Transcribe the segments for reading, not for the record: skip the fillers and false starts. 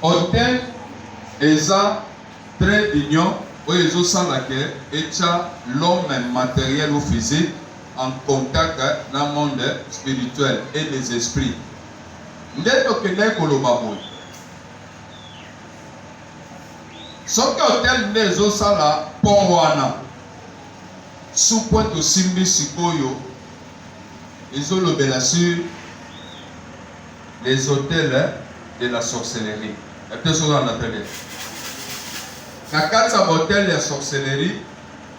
hôtel eza très d'union où ils ont salake et l'homme matériel ou physique en contact dans le monde spirituel et les esprits. Ndeko kende koloba boy. Soki hôtel nezo sala pon wana sous point de simbi sikoyo ezolobela sur les hôtels de la sorcellerie. Est-ce que vous en avez? Na kati ya hôtel ya sorcellerie,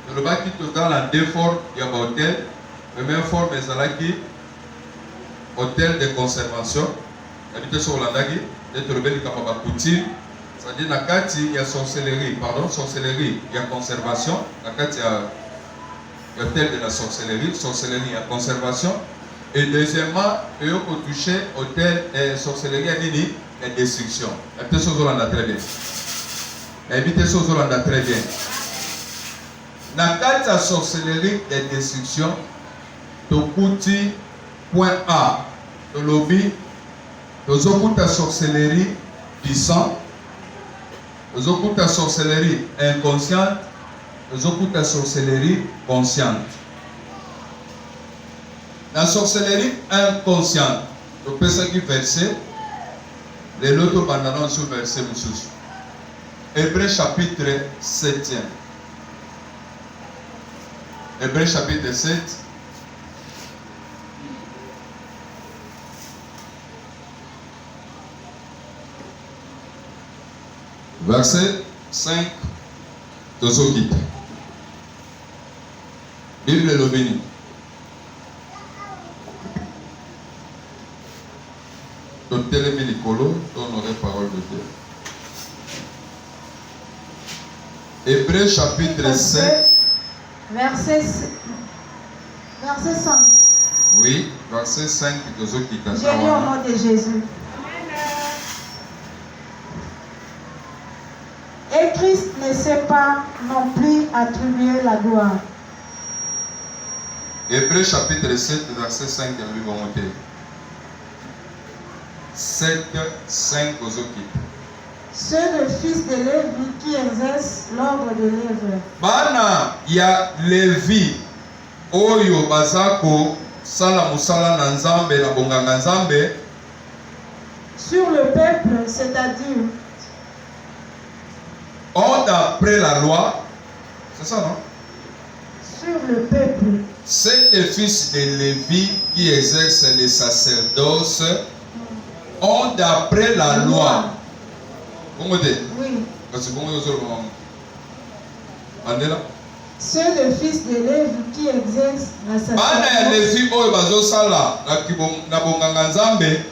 tolobaki toza na deux formes ya hôtel. Première forme ezalaki hôtel de conservation. Habité sur l'andaki, et tolobeli kapaba coutume. C'est-à-dire na kati ya sorcellerie, sorcellerie ya conservation. Na kati ya hôtel de la sorcellerie, sorcellerie ya conservation. Et deuxièmement, il faut toucher hôtel et sorcellerie à nini et destruction. Habité sur l'andaki très bien. Habité sur l'andaki très bien. Na kati ya sorcellerie et destruction, tokuti point A, tolobi, tozokuta sorcellerie puissante, tozokuta sorcellerie inconsciente, tozokuta sorcellerie consciente. La sorcellerie inconsciente, le petit verset, les autres bandanon sur verset Moussous. Hébreu chapitre 7. Hébreu chapitre 7. Verset 5 de Zokit. Bible le béni. Totelemi likolo, honorer parole de Dieu. Hébreu chapitre 7. Verset 5. Oui, verset 5 de Zokit. J'ai lu au nom de Jésus. Et Christ ne sait pas non plus attribuer la gloire. Hébreu chapitre 7, verset 5, lui va monter. 7, 5 aux Zokit. C'est le fils de Lévi qui exerce l'ordre de l'œuvre. Bana ya Lévi oyo bazako sala musala na nzambe na bonganga nzambe sur le peuple, c'est-à-dire d'après la loi, c'est ça non? Sur le peuple. C'est le fils de Lévi qui exerce le sacerdoce d'après la loi. Comment dire? Oui. Parce que comment dire? Mandela. C'est le fils de Lévi qui exerce la sacerdoce. Bana ya Lévi oyo bazosala na bonganga nzambe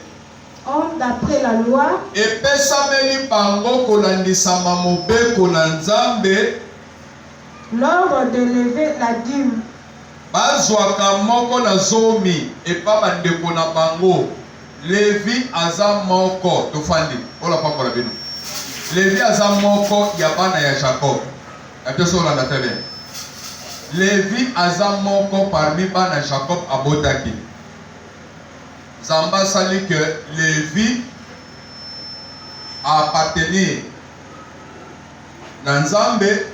d'après la loi. Epesameli bango kolandisama mobeko na nzambe. L'ordre de lever la dîme. Bazwaka moko na zomi epa bandeko na bango. Lévi aza moko tofandi. Ola pakola bino. Lévi aza moko ya bana ya Jacob. Ateso olanda très bien. Lévi aza moko parmi bana Jacob abotaki. Zamba sali que Lévi appartenir na nzambe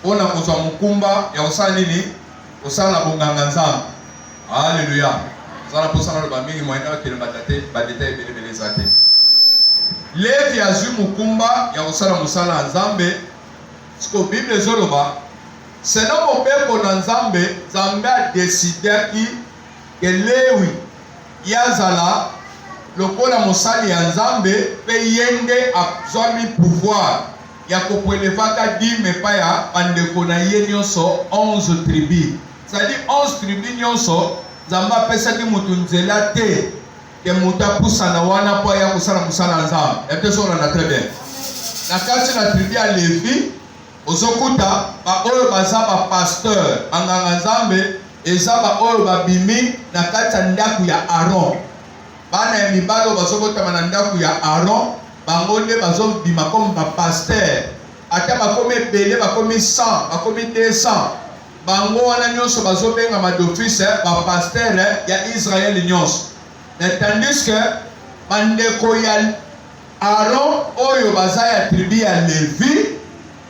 ona kozwa mukumba ya osala nini osala bonganga nzambe. Alléluia. Zala posana le bamingi moyena ke le batate badeta ebele ezate. Lévi azwi mukumba ya osala musala nzambe. Siko Bible ezoloba sena mobeko na nzambe nzambe a décidaki ke Lévi yazala lokola mosali ya nzambe pe yende absorbi pouvoir ya kopelevaka dime pa ya bandeko na ye nyonso 11 tribus. C'est-à-dire 11 tribus nyonso nzambe apesaki mutu nzela te ke mutu apusana wana po ya kosala mosala nzambe. Epesolanda très bien. Na kati na tribu ya Lévi ozokuta ba oyo baza ba pasteur banganga nzambe eza ba oyo babimi na kati ya ndaku ya Aaron. Bana ya mibali oyo bazokotama na ndaku ya Aaron bango nde bazobima comme ba pasteur. Ata bakomi ebele bakomi 100 bakomi 200 bango wana nyonso bazobengama d'office ba pasteur ya Israël nyonso. Tandis que bandeko ya Aaron oyo bazaya tribu ya Levi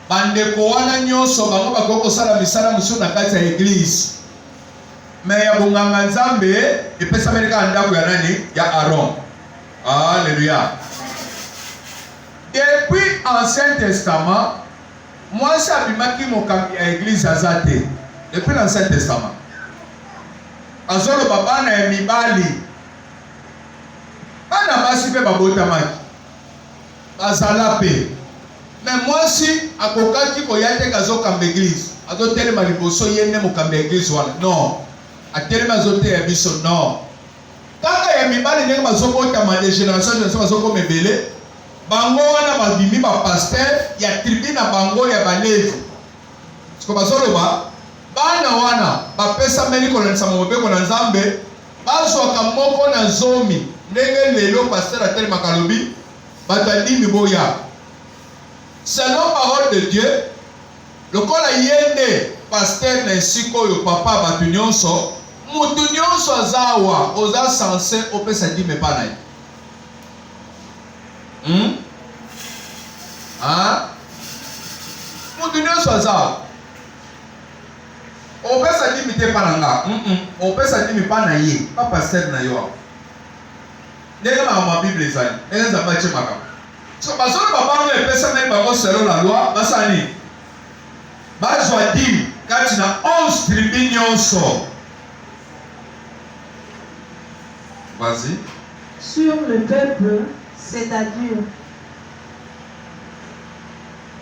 bandeko wana nyonso bango bakoko sala misala musu na kati ya église. Mais ya bonganga Nzambe epesa meleka ndako ya nani? Ya Aaron. Alléluia. Depuis Ancien Testament, moi sabimaki mokambi ya église azate. Depuis l'Ancien Testament. Azolo babana ya mibali. Bana basi pe babotamaki. Bazala pe. Mais moi si akokaki koyate kazokamba église. Azotelema liboso yene mokambi ya église wana. Non. Atelema azote ya biso non. Kaka ya mibali ndenge bazokotama de génération bazoko mebele. Bango wana babimi ba pasteur ya tribu na bango ya balevi. Siko bazoloba bana wana bapesa meli kolonisa mobeko na Nzambe bazwaka moko na zomi ndenge lelo pasteur atelema kalobi batadimi boya. Selon parole de Dieu, lokola yende pasteur na siko yo papa batu nyonso mutu nyonso azawa oza censé opesa dime pana ye. Mutu nyonso azawa opesa dime te pana nga. Opesa dime pana ye pa pasteur na yo. Ndenge ma Bible ezali ndenge Nzambe atie makambo. So bazolo babango epesa meli bango selon la loi basani bazwa dime kati na 11 tribu nyonso. Vas-y. Sur le peuple, c'est-à-dire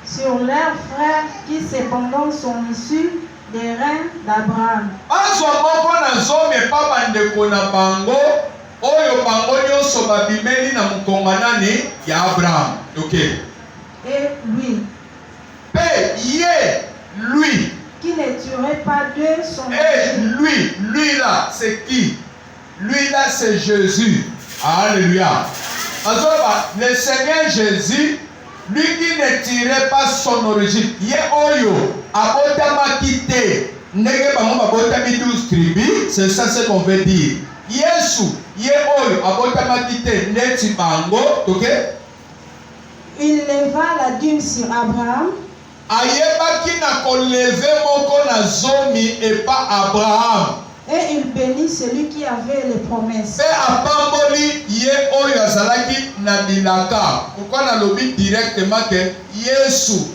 sur leurs frères qui cependant sont issus des reins d'Abraham. Bazwa moko na zomi epa bandeko na bango oyo bango nyonso babimeli na mokonga nani ya Abraham. Ok. Et lui. Pe ye lui. Qui ne tuerait pas de son Et lui là, c'est qui? Lui là, c'est Jésus. Alléluia. Alors, le Seigneur Jésus, lui qui ne tirait pas son origine, ye oyo, abotama quitté, nege bango abotami 12 tribus, c'est ça ce qu'on veut dire. Yesu, ye oyo, abotama quitté, neti bango, ok? Il leva la dîme sur Abraham. Ayebaki na koleve moko na zomi et pas Abraham. Et il bénit celui qui avait les promesses. Pe apamboli ye oyo azalaki na bilaka. Pourquoi na lobi directement que Yesu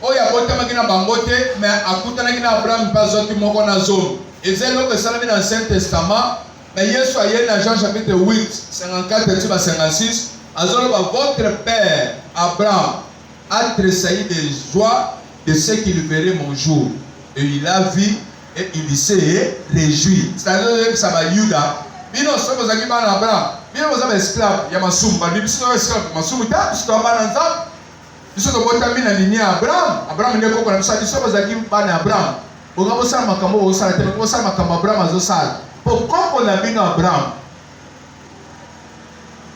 oyo abotamaki na bango te mais akutanaki na Abraham mpe azwaki moko na zomi. Ezelo que salami na Ancien Testament mais Yesu aye na Jean chapitre 8 54 ti ba 56 azoloba votre père Abraham a tressailli de joie de ce qu'il verrait mon jour. Et il a vu et il s'est réjoui. C'est-à-dire que ça va Yuda. Bino so bozaki bana Abraham. Bino boza ba esclave ya masumu. Ba biso ba esclave masumu ta biso bana Nzambe. Biso to botami na linie ya Abraham. Abraham ndeko ko na biso biso bozaki bana Abraham. Bonga bosala makambo bosala te bosala makambo Abraham azosala. Pourquoi on a bino Abraham?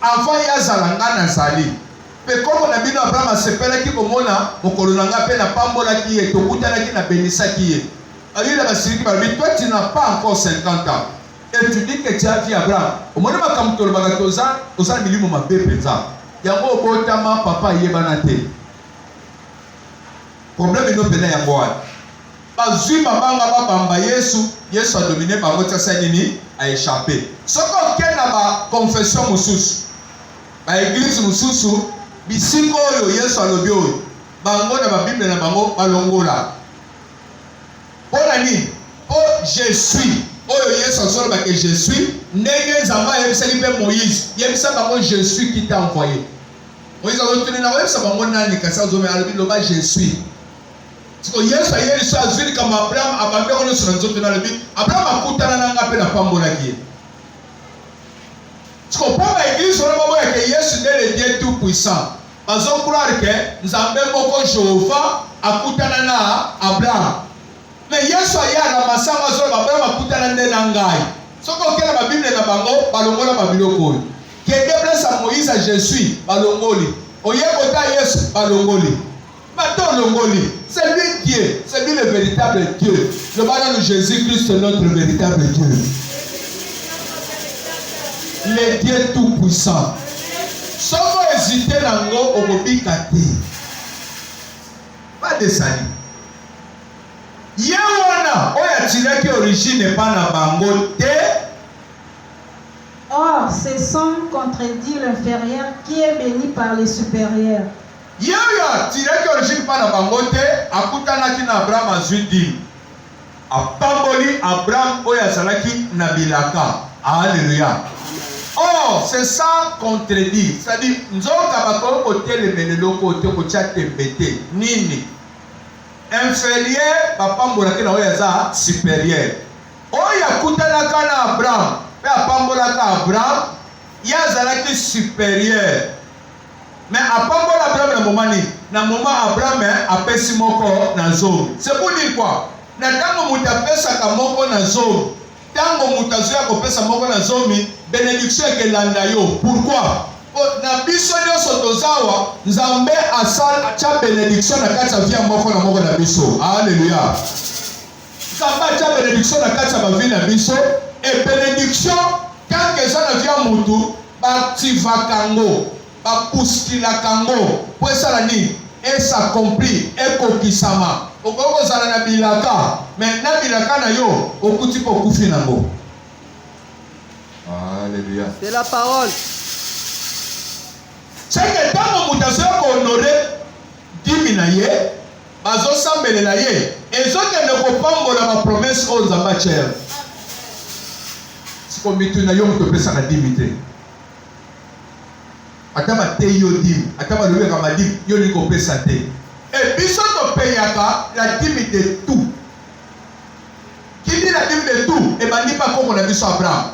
Avant ya zalanga na zali. Pe comme on a bino Abraham asepelaki komona mokolo na nga pe na pambolaki ye tokutanaki na benisaki ye. Ayuda basiriki balobi toi tu n'as pas encore 50 ans et tu dis que tu as vu Abraham. Omoni makambo tolobaka toza milimo mabe penza. Yango obotama papa yebana te. Problème ino pena yango wana. Bazwi babanga babamba Yesu a dominé bango tia nini a échappé. Soko ke na ba confession mosusu. Ba église mosusu bisiko oyo Yesu alobi oyo. Bango na ba Bible na bango balongola. Pona nini? Oh je suis. Oyo Yesu azoloba que je suis. Ndenge Nzambe ayebisaki mpe Moïse. Yebisa bango je suis qui t'a envoyé. Moïse azotuni na yebisa bango nani kasi azome alobi loba je suis. Siko Yesu ayebisa azwili kama Abraham abambe kono sur nzoto na lobi. Abraham akutana na nga pe na pambolaki ye. Siko pamba église ona baboya que Yesu est le Dieu tout puissant. Bazo croire que Nzambe moko Jehova akutana na Abraham. Mais Yesu aya na masanga zo Abraham akutana nde na ngai. Soko okela ba Bible na bango balongola ba biloko oyo. Que déplace à Moïse à je suis balongoli. Oyekota Yesu balongoli. Bato longoli. C'est lui Dieu, c'est lui le véritable Dieu. Le bana de Jésus-Christ est notre véritable Dieu. Le Dieu tout puissant. Soko curiosité nango okobika te. Pas de sali. Ye wana oyo atiraki origine pa na bango te. Or, ce sang contredit l'inférieur qui est béni par les supérieurs. Ye oyo atiraki origine pa na bango te akutanaki na Abraham azwi dîme. Apamboli Abraham oyo azalaki na bilaka. Alléluia. Oh, c'est ça contredit. C'est-à-dire, nzoka bako kotelemele loko te kotia tembete nini. Inférieur bapambolaki na oyo aza supérieur. Oyo akutanaka na Abraham pe apambolaka Abraham ye azalaki supérieur. Mais apambola Abraham na moment nini? Na moment Abraham apesi moko na zomi. C'est pour dire quoi? Na tango mutu apesaka moko na zomi, tango mutu azoya kopesa moko na zomi, bénédiction ekelanda yo. Pourquoi? Na biso nyonso tozawa Nzambe asala cha bénédiction na kati ya vie moko na moko na biso. Alléluia. Nzambe cha bénédiction na kati ya vie na biso et bénédiction tant que ça na vie mutu bativaka ngo, bapuskilaka ngo, po esala nini? Et s'accomplit, et kokisama. Okoko zala na bilaka, mais na bilaka na yo okuti po kufi nango. Alléluia. C'est la parole. C'est que tango mutazo ko honorer dimi na ye, bazo sambelela ye, ezokende kopambola ba promesse o Nzambe cher. Siko mitu na yo mutopesa na dimi te. Ataba te yo dimi, ataba lobe kama dimi, yo ni kopesa te. Et biso to payaka la dîme de tout. Qui dit la dîme de tout? Et ben, dit pas comme on a vu sur Abraham.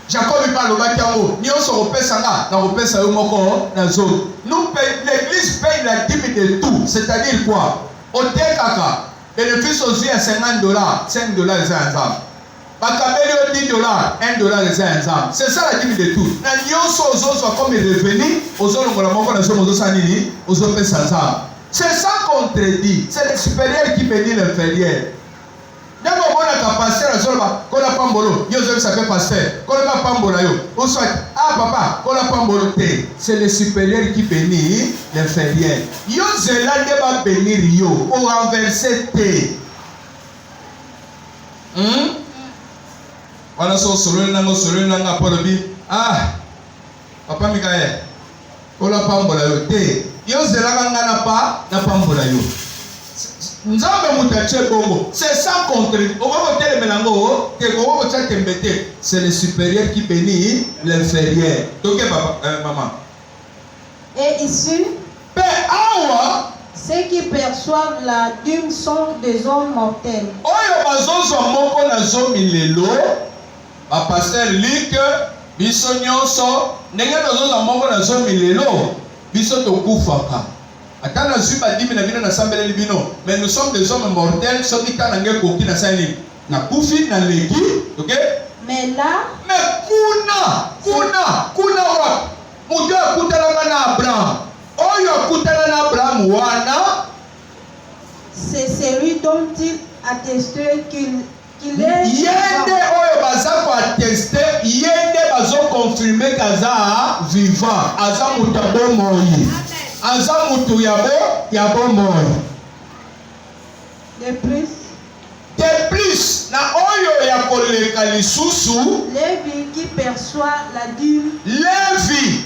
Jacob il parle au Bakiamo. Nous sommes au Pessanga, dans le Pessanga, dans zone. Nous l'église paye la dîme de tout. C'est-à-dire quoi? Au Tekaka, bénéfice aux yeux à $50, $5 les ensemble. Bakabeli $10, $1 les ensemble. C'est ça la dîme de tout. Na nyonso soit comme revenu, aux autres on a moko na somo sanini, aux autres ensemble. C'est ça contredit. C'est le supérieur qui bénit l'inférieur. D'abord on a capacité à solva, qu'on a pambolo, yo zo ça fait passer. Qu'on a pambola yo. On soit papa, qu'on a pambolo te. C'est le supérieur qui bénit l'inférieur. Yo zela de ba bénir yo, au renverser te. Wana so solo nanga polobi papa Mikael kola pambola yo te yo zela kanga na pambola yo Nzambe mutache bongo c'est ça contre okoko tele melango te okoko tcha tembete c'est le supérieur qui bénit l'inférieur. Donc papa maman Et ici pe awa ceux qui perçoivent la dîme sont des hommes mortels. Oyo bazozo moko na zomi lelo ba pasteur Luc biso nyonso ndenge tozoza moko na zomi lelo biso tokufaka ata na zwi badimi na bino na sambeleli bino, mais nous sommes des hommes mortels soki ta na nge koki na sali na kufi na leki. OK? Mais là kuna wa mutu akutanaka na Abraham oyo akutana na Abraham wana c'est celui dont il attestait qu'il est yende oyo baza ko attester yende bazo confirmer kaza vivant aza mutu abomoyi aza mutu ya bomoyi. De plus na oyo ya koleka lisusu Lévi qui perçoit la dîme. Lévi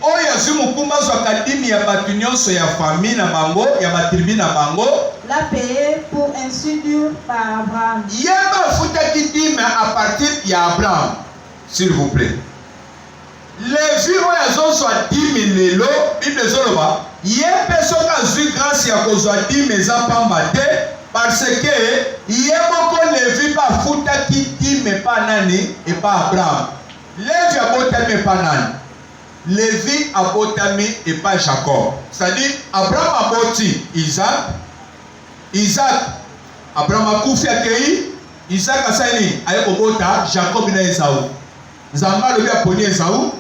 oyo azwi mokumba azwaka dimi ya bato nyonso ya famille na bango ya batribu na bango l'a payé pour ainsi dire par Abraham. Yeba afutaki dime à partir ya Abraham, s'il vous plaît. Lévi oyo azozwa dimi lelo bible ezoloba ye mpe soki azwi grâce ya kozwa dime eza pamba te parce que ye moko Lévi mpe afutaki dime epa nani epa Abraham. Lévi abotami epa nani? Lévi abotami epa Jacob. C'est-à-dire Abraham aboti Isaac Abraham akufi akei Isaac asali aye kobota Jacob na Esau. Nzambe alobi aponi Esau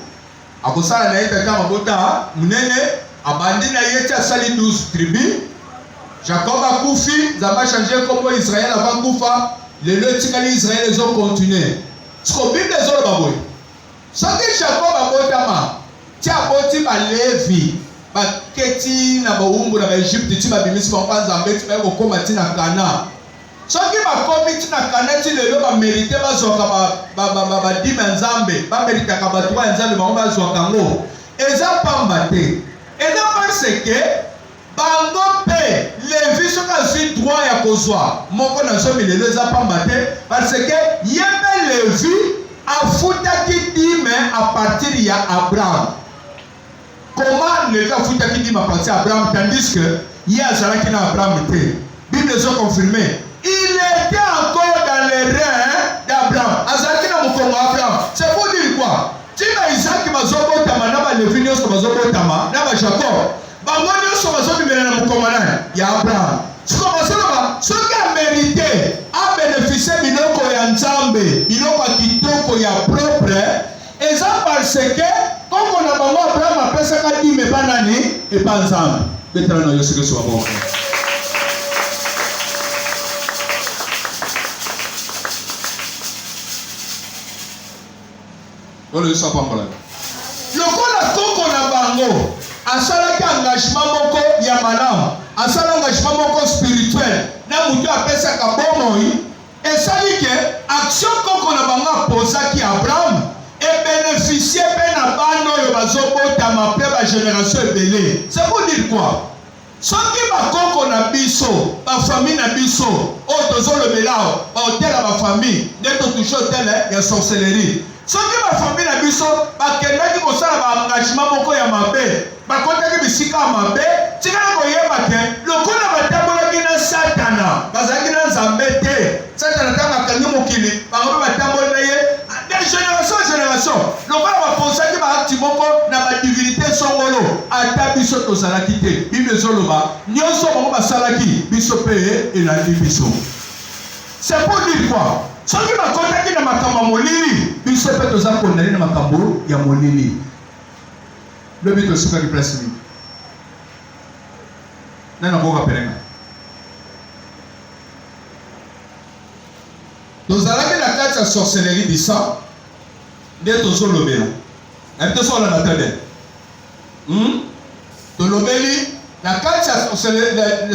akosala na ye tata mabota munene abandi na ye ti asali 12 tribus. Jacob akufi Nzambe achange kombo Israël avant kufa lelo etikali Israël ezo continue. Siko Bible ezoloba boye soki Jacob abotama tia boti ba Levi ba keti na ba umbu na ba Egypte ti ba bimisi ba Nzambe ti ba ko koma ti na Kana. Soki ba komi ti na Kana ti lelo ba mériter ba zoka ba dime Nzambe ba mériter ka ba tuwa Nzambe ba zoka ngo. Eza pamba te. Eza parce que bango pe Levi soka zwi droit ya kozwa moko na zomi lelo eza pamba te parce que yebe Levi afutaki dime à partir ya Abraham. Comment Levi afutaki dime à partir ya Abraham tandis que il y a Zalaki na Abraham te. Bible les a confirmé. Il était encore dans les reins d'Abraham. Azalaki na mokongo Abraham. C'est pour dire quoi? Tina Isaac bazobotama na ba Levi nyonso bazobotama na ba Jacob. Bango nyonso bazobimela na mokongo na ya Abraham. Siko basoloba soki a mérité a bénéficier biloko ya Nzambe, biloko ya kitoko ya propre, eza parce que koko na bango Abraham apesaka dime banani eba Nzambe. Betala na yosike so aboko. Ole yusa pambola. Lokola koko na bango asalaki engagement moko ya malamu, asala engagement moko spirituel na mutu apesaka bomoi, esali ke action koko na bango apozaki Abraham e bénéficier pe na bana oyo bazobotama pe ba génération ebele. C'est pour dire quoi? Soki bakoko na biso bafamille na biso oyo tozolobela baotela bafamille nde totouche otele ya sorcellerie. Soki bafamille na biso bakendaki kosala baengagement moko ya mabe bakotaki bisika ya mabe, tikala koyeba te lokola batambolaki na Satana bazalaki na Nzambe te. Satana ntango akangi mokili bango mpe batamboli na ye de génération en génération. Lokola baponsaki baakti moko na badivinité songolo ata biso tozalaki te. Bible ezoloba nyonso bango basalaki biso mpe elandi biso. C'est pour dire quoi? Soki bakotaki na makambo ya molili biso mpe toza kondani na makambo ya molili. Lobi tosukaki place nini? Nani akoka pelenga? Tozalaki na kati ya sorcellerie du sang nde tozolobela. Nayebi tosokola na tebe. Tolobeli na kati ya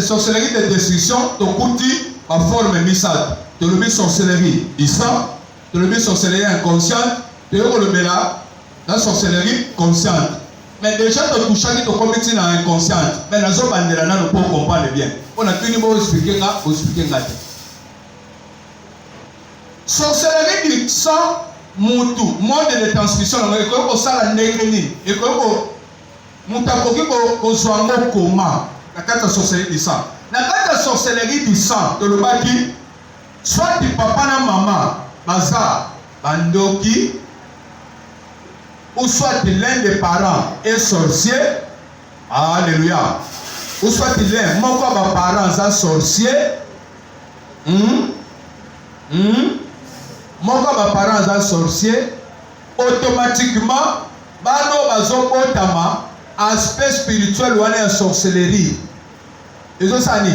sorcellerie de destruction tokuti ba forme misatu. Tolobi sorcellerie du sang, tolobi sorcellerie inconsciente, toyokolobela na sorcellerie consciente. Mais déjà tu touchaki to comité na inconsciente. Mais nazo bandela nano pour comprendre bien. On a fini pour expliquer nga. Sorcellerie du sang mutu, mode de transmission na ko sala nekeni. Et ko mutakoki ko zwango koma. Na kata sorcellerie du sang. Na kata sorcellerie du sang, to le baki soit du papa na maman, baza bandoki, ou soit l'un des parents est sorcier, alléluia, ou soit l'un, mon quoi parents sont sorcier, mon quoi parents sont sorcier, automatiquement, bano bazo otama, aspect spirituel ou une sorcellerie. Ils ont sani,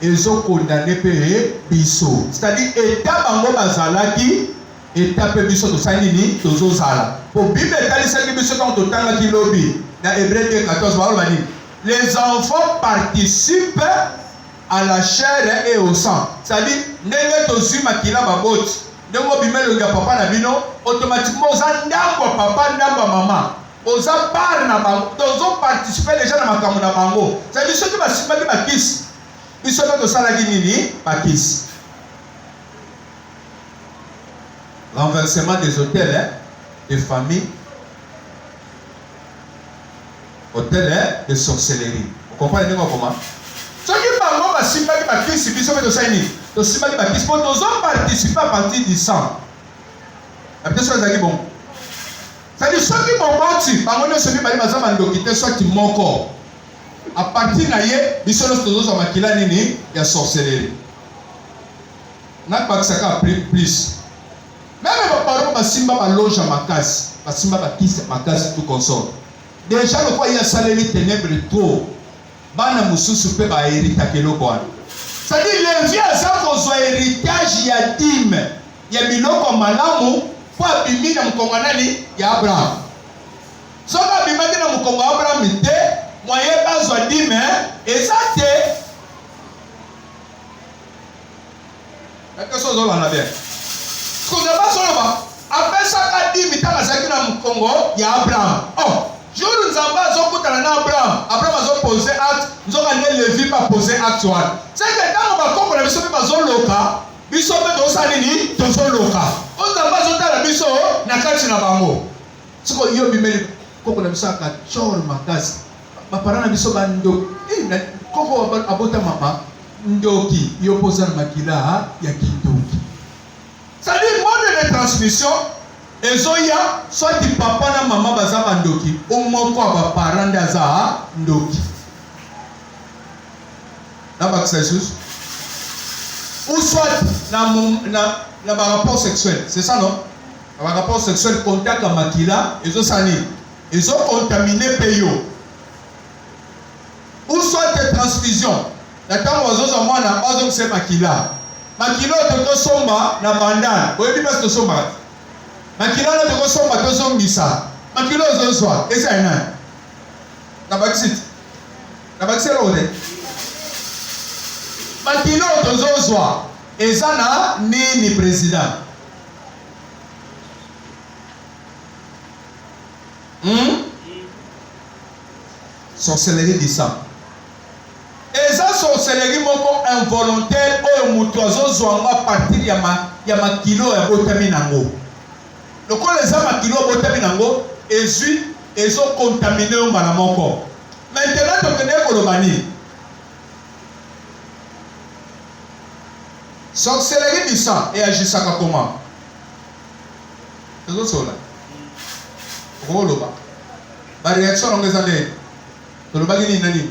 ils ont condamné pé biso. C'est-à-dire, état bango bazalaki, état pe biso to sanini, tozo zala. Pour Bible talisaki biso quand to tanga ki lobi, dans Hébreux 14, les enfants participent à la chair et au sang. C'est-à-dire, ndenge to zima kila babot, ndenge bimelo ya papa na bino, automatiquement oza ndambo papa ndambo maman. Oza part na bango, tozo participer déjà na makambo na bango. C'est-à-dire ceux qui basimaki bakisi, biso to salaki nini bakisi. Renversement des hôtels, des familles, hôtels de sorcellerie. Vous comprenez comment? Ceux qui parlent de Simbaki Bakis, ils sont de Saini. De Simbaki Bakis, pour nous participer à partir du sang. La personne est bon. C'est-à-dire ceux qui vont partir, par contre, ceux qui vont quitter soit qui manquent. À partir de là, ils sont tous en maquilla nini, il y a sorcellerie. N'a pas que ça a pris plus. Même les parents basimba baloge à ma casse, basimba bakisse ma casse tout consort. Déjà le fois il y a salé ténèbres trop. Bana mususu pe ba hérita keloko wana. C'est-à-dire les vieux ça kozwa héritage ya dîme, ya biloko malamu pour abimina mkonganani ya Abraham. So bimaki na mukongo Abraham te moyen bazwa dime ezate. Qu'est-ce que vous en avez? Ce que vous avez pas après ça a dit mitaka zaki na mukongo ya Abraham. Oh, jour nzamba zokutana na Abraham. Abraham a posé acte, nzoka ne levi pas posé acte one. C'est que dans ba kongo na biso pe bazoloka, biso pe dosali ni tozoloka. Nzamba zotala biso na kati na bango. Siko yo bimeli kongo na biso ka chor makasi. Ba parana biso bando. Na kongo abota mama ndoki yo posa na makila ya kindoki. C'est-à-dire mode de transmission ezoya soit papa na maman baza bandoki au moko ba parents daza ndoki. Na ba Jesus ou soit na ba rapport sexuel, c'est ça non? Na ba rapport sexuel contact à makila ezo sani ezo contaminé peyo. Ou soit de transfusion. La temps ozo za mwana ozo se makila. Makilo toko somba na bandana. Oyebi pas to somba. Makilo na toko somba to sombisa. Makilo zo swa. Esa ina. Na baksit. Na bakselo ode. Makilo to zo swa. Esa na ni président. Sorcellerie du sang. Eza sorcellerie moko involontaire oyo mutu azozwanga à partir ya makilo ya botami nango. Lokola eza makilo ya botami nango ezwi ezo contaminer yo mbala moko. Maintenant tokende koloba nini? Sorcellerie du sang eagisaka comment? Ezosola okoloba bareaction nango eza nini? Tolobaki nini nani?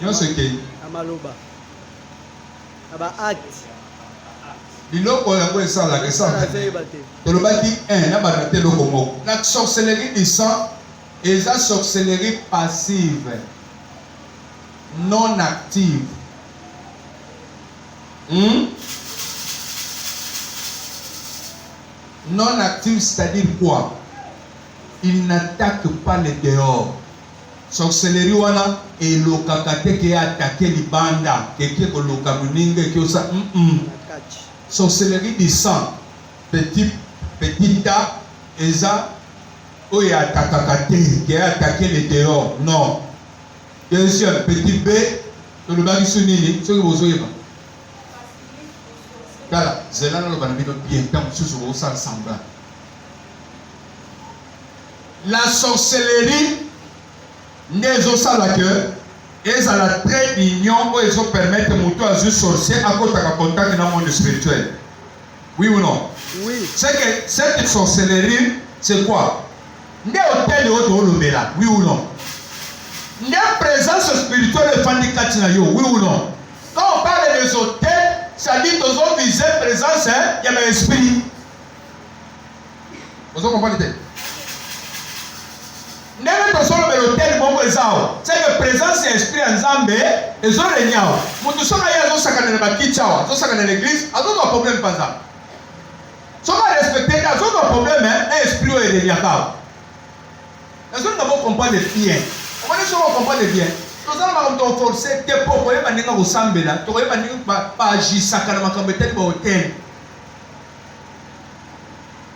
Nyonso ekei amaloba aba acte biloko yango esalaka tolobaki na bana te eloko moko na sorcellerie du sang eza sorcellerie passive non active. Non active, c'est-à-dire quoi? Il n'attaque pas les dehors. Sorcellerie wana elokaka te ke attaquer libanda ke koloka muninga ke osa sorcellerie du sang petit a eza oyo attaquaka te ke attaquer les dehors. Non. Deuxième petit b tolobaki so nini soki bozoyeba tala zela naloba na bino bien ntango mosusu bosala semblant. La sorcellerie nezosala ke ezala trait d'union oyo ezopermettre moto azwi sorcier akotaka contact na monde spirituel. Oui ou non? Oui. C'est que cette sorcellerie, c'est quoi? Nde hôtel oyo toolobela, oui ou non? Nde présence spirituelle efandi kati na yo, oui ou non? Quand on parle des hôtels, ça dit tozo viser présence ya ma esprit. Vous comprenez? Ndenge tosolobela hôtel moko ezao, c'est que présence ya esprit ya Nzambe ezorenya awa. Mutu soka ye azosakana na bakiti awa, azosakana na l'église, azozwa problème panza. Soka respecté, azozwa problème na esprit oyo erenyaka awa. Nazo ngabo comprendre bien. On va soka comprendre bien. Tozala makambo forcer te po koyeba ndenge kosambela, tokoyeba ndenge bagisaka na makambo etali ba hôtel.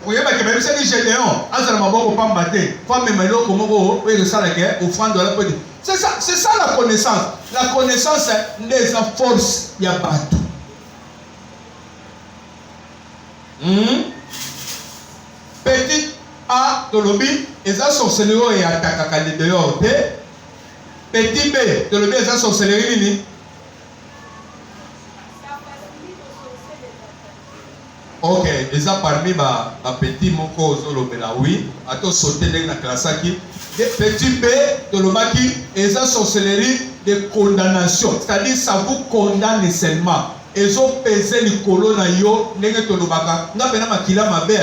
Oyeba ke même c'est Gédéon, azala maboko pamba te, femme meloko moko oyo esalaka offrande la podi. C'est ça la connaissance. La connaissance n'est la force ya bato. Petit a tolobi eza sorcellerie et attaquaka les dehors te. Petit b tolobi eza sorcellerie nini? Ok, eza parmi ba petit moko ozolobela oui, ato sauter ndenge na klasaki. Petit b tolobaki eza sorcellerie de condamnation, c'est-à-dire ça vous condamne seulement. Ezo peser likolo na yo ndenge tolobaka nga pena makila mabe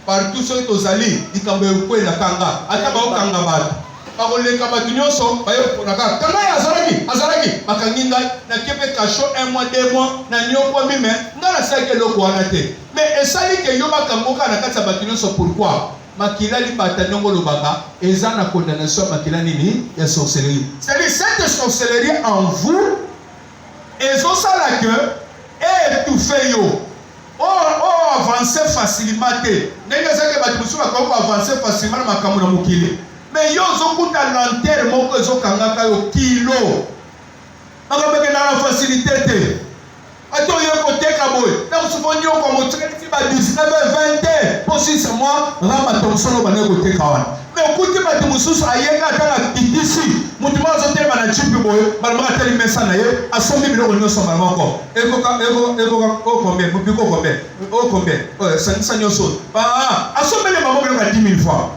partout soki tozali likambo ekwela kanga ata baokanga bato bakoleka bato nyonso bayokonaka kanga ye azalaki bakangi ngai nakepe kasho 1 mois 2 mois na nyoko mime nga nasalaki eloko wana te mais esali ke yo bakangoka na kati ya bato nyonso. Pourquoi? makila libata ndongo lobaka eza na condamnation makila nini ya sorcellerie. C'est-à-dire cette sorcellerie en vous ezosala que étouffer yo avancer facilement te ndenge ezake bato mosusu bakoki avancer facilement na makambo na mokili mais yo ozokuta lantere moko ezokangaka yo kilo makambo ekenda na facilité te ate oyo koteka boye na mosusu nyoko motikati ba 19 20 po 6 mois rama tomsolo bana koteka wana mais okuti bato mosusu ayenga ata na kitisi mutu moko azotelema na chipi boye balobaka ateli mesa na ye asombi biloko nyonso mbala moko ekoka okombe mopiko okombe sangisa nyonso asombele bango biloko ya 10 000 fois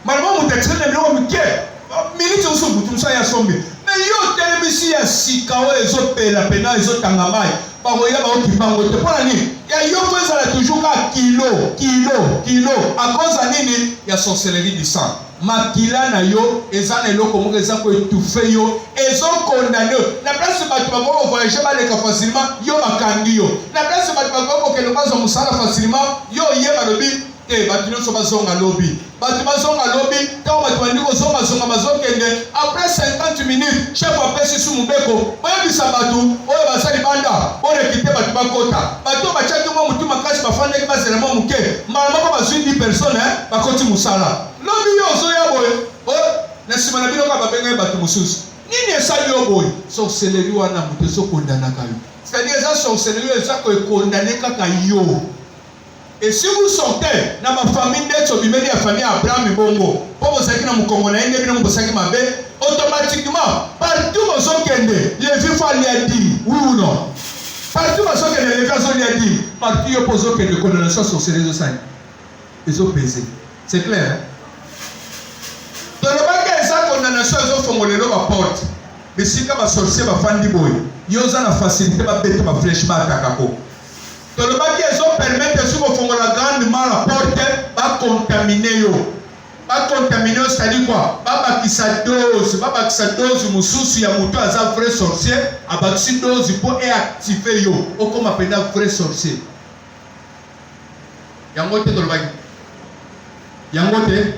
mbala moko mutu atirene biloko mike miniti mosusu mutu mosusu aye asombi mais yo telemisi ya sika oyo ezopela pena ezotanga mai bakoya baokimbango te mpona nini ya yoko ezala toujours ka kilo a cause ya nini ya sorcellerie du sang makila na yo eza na eloko moko eza koetufe yo ezokondane yo na place bato bakoki kovoyage baleka facilement yo bakangi yo na place bato bakoki kokende bazwa mosala facilement yo ye balobi te bato nyonso bazonga lobi bato bazonga lobi ntango bato bandi kozongazonga bazokende après 50 minutes chef apesi su mobeko boyebisa bato oyo baza libanda bolekite bato bakota bato batiaki mwa motu makasi bafandaki bazela mwa moke mbala moko bazwi 10 personne bakoti mosala lobi yo ozoya boye na nsima na bino kaka babengai bato mosusu nini esali yo boye sorcellerie wana moto ezokondanaka yo c'est-à-dire eza sorcellerie eza koekondane kaka yo. Et si vous sortez dans ma famille d'être bimeli ya famille Abraham bongo, pour vous savez que na Congo na ende bino mbosaki mabe, automatiquement partout vous okende, les vieux faut aller dire oui ou non. Partout vous okende les cas aller dire, partout yo poso que de condamnation sorcellerie de ça. Ils ont pesé. C'est clair hein? Dans le bac eza condamnation ils ont fongolelo ba porte. Mais si ka ba sorcier ba fandi boy, yo za na facilité ba bête ba flèche ba kakako. Dans le bac, ils ont permis de se faire la grande mal à porte, pas contaminer yo. Pas contaminer, c'est-à-dire quoi? Pas qui sa dose, mususu ya mutu aza vrai sorcier, abaki dose pour activer yo. O comme appelle vrai sorcier. Yangote dans le bac. Yangote.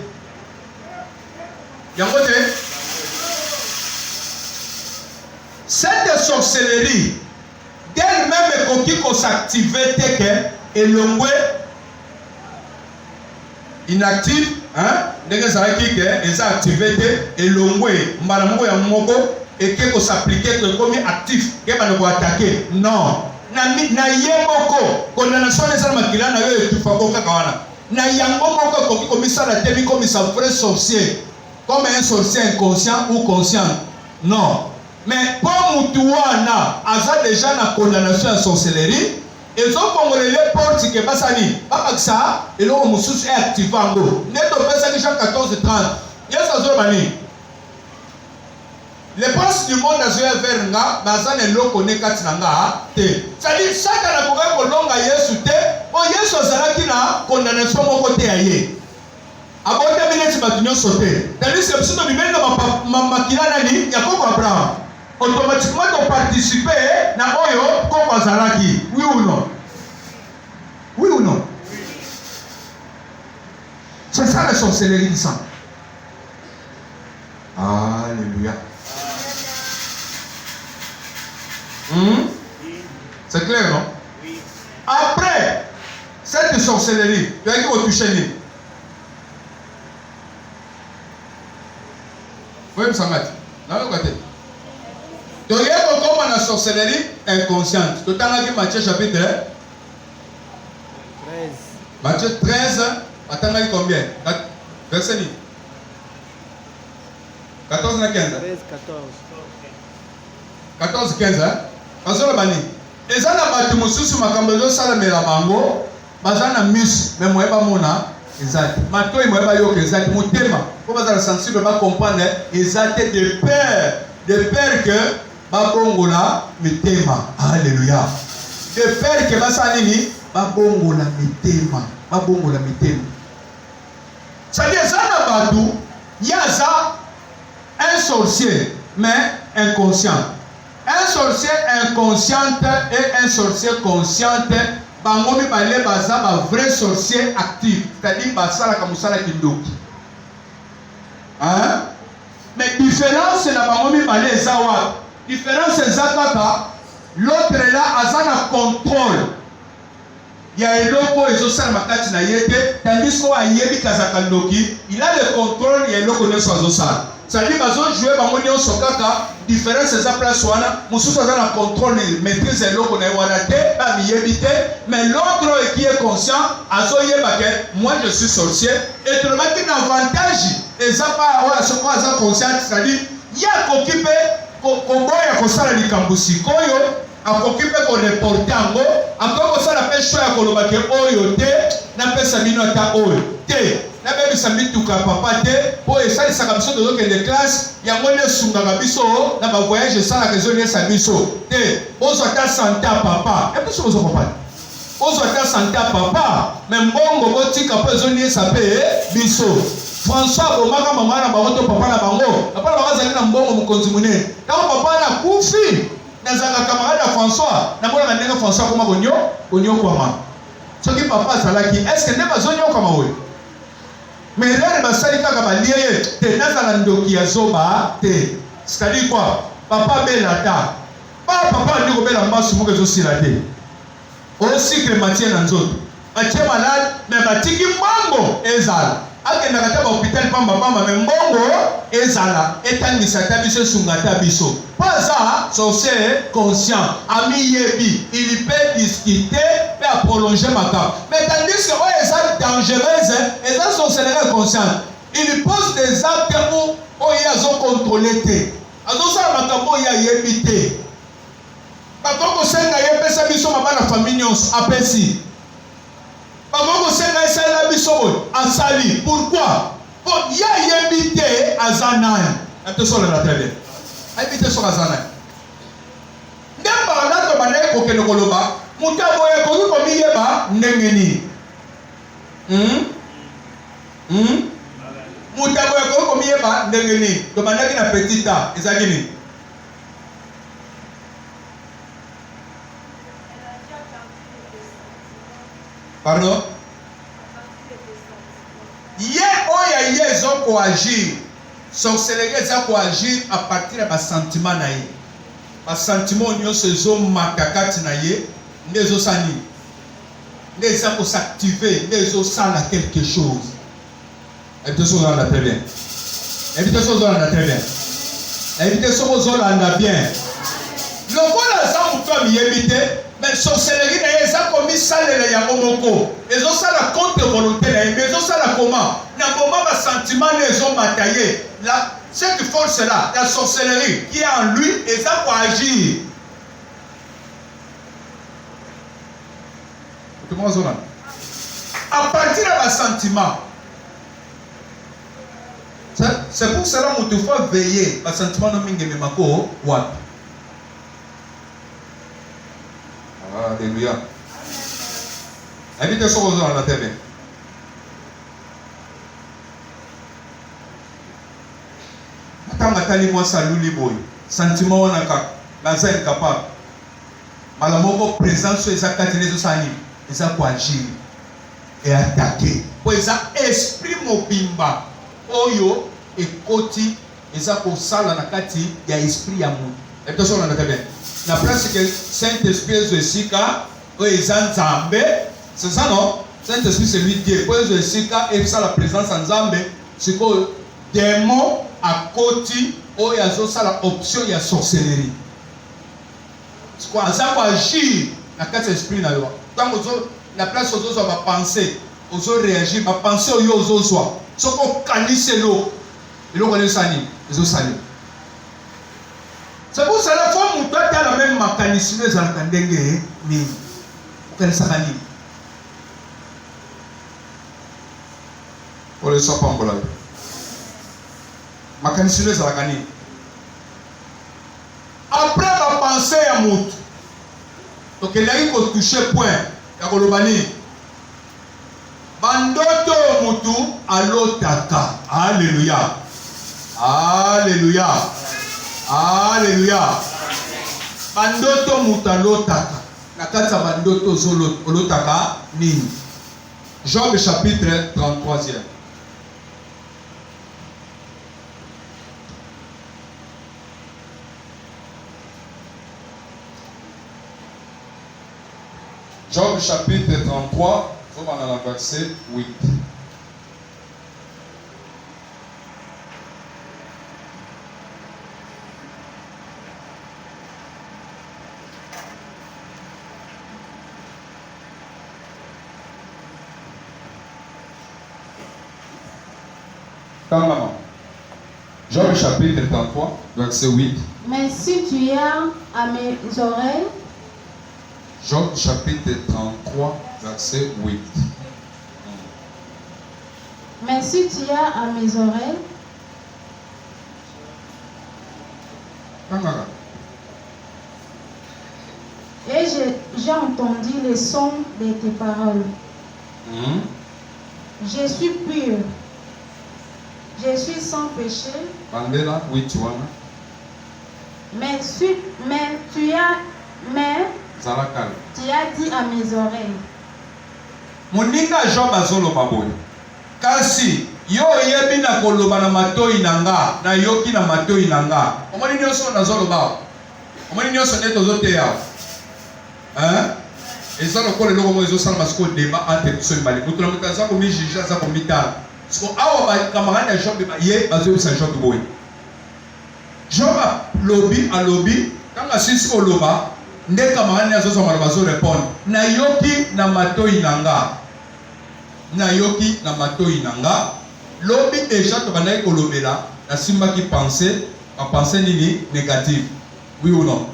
Cette sorcellerie d'elle-même koki ko s'activer teke elongwe inactive hein ndenge zalaki ke eza activé te elongwe mbala moko ya moko eke ko s'appliquer que comme actif ke bana ko attaquer non na ye moko condamnation eza makila na yo etufa ko kaka wana na yango moko koki komisala te bi comme ça vrai sorcier comme un sorcier inconscient ou conscient non. Mais pour Moutouana, Aza déjà na condamnation à sorcellerie, ils ont congolais les portes qui passent à lui. Pas que ça, et l'on m'a sous activé en gros. Net au Pessah qui chante 14 30. Yes, Azo Bani. Les princes du monde Azo vers nga, Bazan et l'eau connaît Katinanga, te. C'est-à-dire, chaque année, on a longa Yesu te, on Yesu Azara qui na condamnation mon côté ailleurs. Abonde minutes batunyo sauté. C'est-à-dire, c'est absolument bien de ma makina nani, y'a quoi Abraham. Automatiquement de participer na oyo comme azalaki oui ou non c'est ça la sorcellerie du sang. Alléluia. C'est clair non? Après cette sorcellerie tu as dit au toucher oui Samati na le côté. Donc, il y a comme la sorcellerie inconsciente. Tout à l'heure, Matthieu chapitre 13. Matthieu 13, attendez combien? Verset 14 à 15. 13, 14, 15. Parce que bani. Et ça, la bâtiment mosusu makambezo sala mela bango. Bazana mus, mais moi pas mona. Exact. Mato il moi pas yo exact. Mon thème. Pour bazala sensible pas comprendre. Exact de peur que babongola mitema. Alléluia. De peur que basanini babongola mitema. Babongola mitema. C'est-à-dire ça na batu yaza un sorcier mais inconscient. Un sorcier inconscient et un sorcier conscient bango mibale baza ba vrai sorcier actif, c'est-à-dire basala kamusala kindoki. Hein? Mais différence na bango mibale eza wa. Différence eza kaka l'autre là azana contrôle. Ya eloko ezosala makati na yete, tandis ko ayebi kazaka ndoki, il a le contrôle ya eloko nyonso azosala. C'est-à-dire bazo jouer bango nyonso kaka, différence eza place wana, mususu aza na contrôle maîtrise eloko na wana te, ba miyebi te, mais l'autre qui est conscient azoyeba ke moi je suis sorcier et tu remarques un avantage eza pa wala soko aza conscient, c'est-à-dire ya kokipe koboya kosala likambo sikoyo akokipe ko reporter yango akoko sala pe choix ya koloba ke oyo te na pesa bino ata oyo te na bebisa mituka papa te po esalisaka biso tozokende classe yango nde esungaka biso na bavoyage esalaka ezoniesa biso te ozwa ata sante ya papa ebiso bozokopana ozwa ata sante ya papa me mbongo botika po ezoniesa mpe biso François abomaka mama na bango to papa na bango papa na bango azali na mbongo mokonzi monene ntango papa na kufi nazanga camarade ya François na mona ndenge François koma konyokwama soki papa azalaki est-ce que nde bazonyokama oyo mais erreur basali kaka balie ye te nazala ndoki ya zoba te, c'est-à-dire quoi papa bela ta papa ndi kobela mbasu moko ezosila te osikre matie na nzoto matie malade mais batiki mbongo ezala akendaka ta bahôpital pambapamba me mbongo ezala etangisa ta biso esunga ta biso po aza sorcier conscient amiyebi il peut discuter pe aprolonger makambo mais tandis que oyo eza dangereuse eza sorcellerie consciente il pose des actes où oyo azocontrôle te azosala makambo oyo ayebi te bakokosenga ye pesa biso mabana famille nyonso apesi Maman senga esala biso asali pourquoi pour ya yebite azana attention la télé habite sur azana ndamba la to banaye ko kene koloba mutabo ya ko ko miyeba ndengeni mutabo ya ko miyeba ndengeni to banaki na petita ezakini pardon? Ye oya ye zo ko agir. Sorcellerie za ko agir à partir de sentiment na ye. Ba sentiment nyonso zo makakati na ye, ndezo sani. Ndeza ko s'activer, ndezo sala quelque chose. Invitation zo la très bien. Invitation zo la très bien. Invitation zo la bien. Lokola za muto miyebite mais sorcellerie na eza komi salela ya moko ezo sala contre volonté na mais ezo sala comment na moment ba sentiment ezo mataye la cette force là la sorcellerie qui est en lui eza ko agir tout le monde à partir de ba sentiment c'est pour cela que tu faut veiller ba sentiment no mingi memako wapi. Alléluia. Invitez sur aux la télé. Attends, attends, moi ça louli boy. Sentiment on a ka, baza incapable. Malamoko présence sur les actes de sani, ils a quoi agir et attaquer. Pour les esprit mobimba, oyo et koti, ils a pour ça la nakati, il y a esprit amour. Invitez sur la télé. La place que Saint-Esprit est ici, c'est ça non? Saint-Esprit c'est lui Dieu. Pour ici, et ça la présence en Zambé, c'est que démon à côté, où il y a la option, il y a sorcellerie. C'est quoi? Ça va agir dans quatre esprits. Tant que la place aux autres va penser, aux autres réagir, va penser aux autres. Ce qu'on canisse l'eau, et l'eau connaît ça, les autres saluent. C'est pour cela qu'il faut que la même mécanisme de la Kandenge ni Kensakani. Pour le soir, pas mécanisme de la Kandenge. Après la pensée à Mout, donc il a eu qu'on touche point, il y a Kolobani. Bandoto Moutou, alotaka. Alléluia. Alléluia. Alléluia. Bandoto mutalo taka. na kati ya bandoto olotaka nini? Job chapitre 33e. Job chapitre 33, on va dans le verset 8. Job chapitre 33, verset 8. Mais si tu as à mes oreilles, Job chapitre 33, verset 8. mais si tu as à mes oreilles, et j'ai entendu le son de tes paroles. Je suis pur. Je suis sans péché. Bandela, oui, tu vois. Mais tu as dit à mes oreilles. Moninga Job azoloba boye. Kasi yo yebi na koloba na matoi nanga, na yoki na matoi nanga. Omoni nyoso nazoloba. Omoni nyoso neto zote ya. Et ça encore le logo mo ezo sala masiko débat entre biso mali. Mutula mutaza ko mi jija za ko mitala. Siko awa ba camarade ya Job ba ye bazo sa Job boye. Job lobi a lobi, kanga sisi ko loba, nde camarade ya zo mala bazo répondre. Na yoki na matoi nanga. Na yoki na matoi nanga. Lobi déjà to banai ko lobela, na simba ki penser, a penser nini négative. Oui ou non?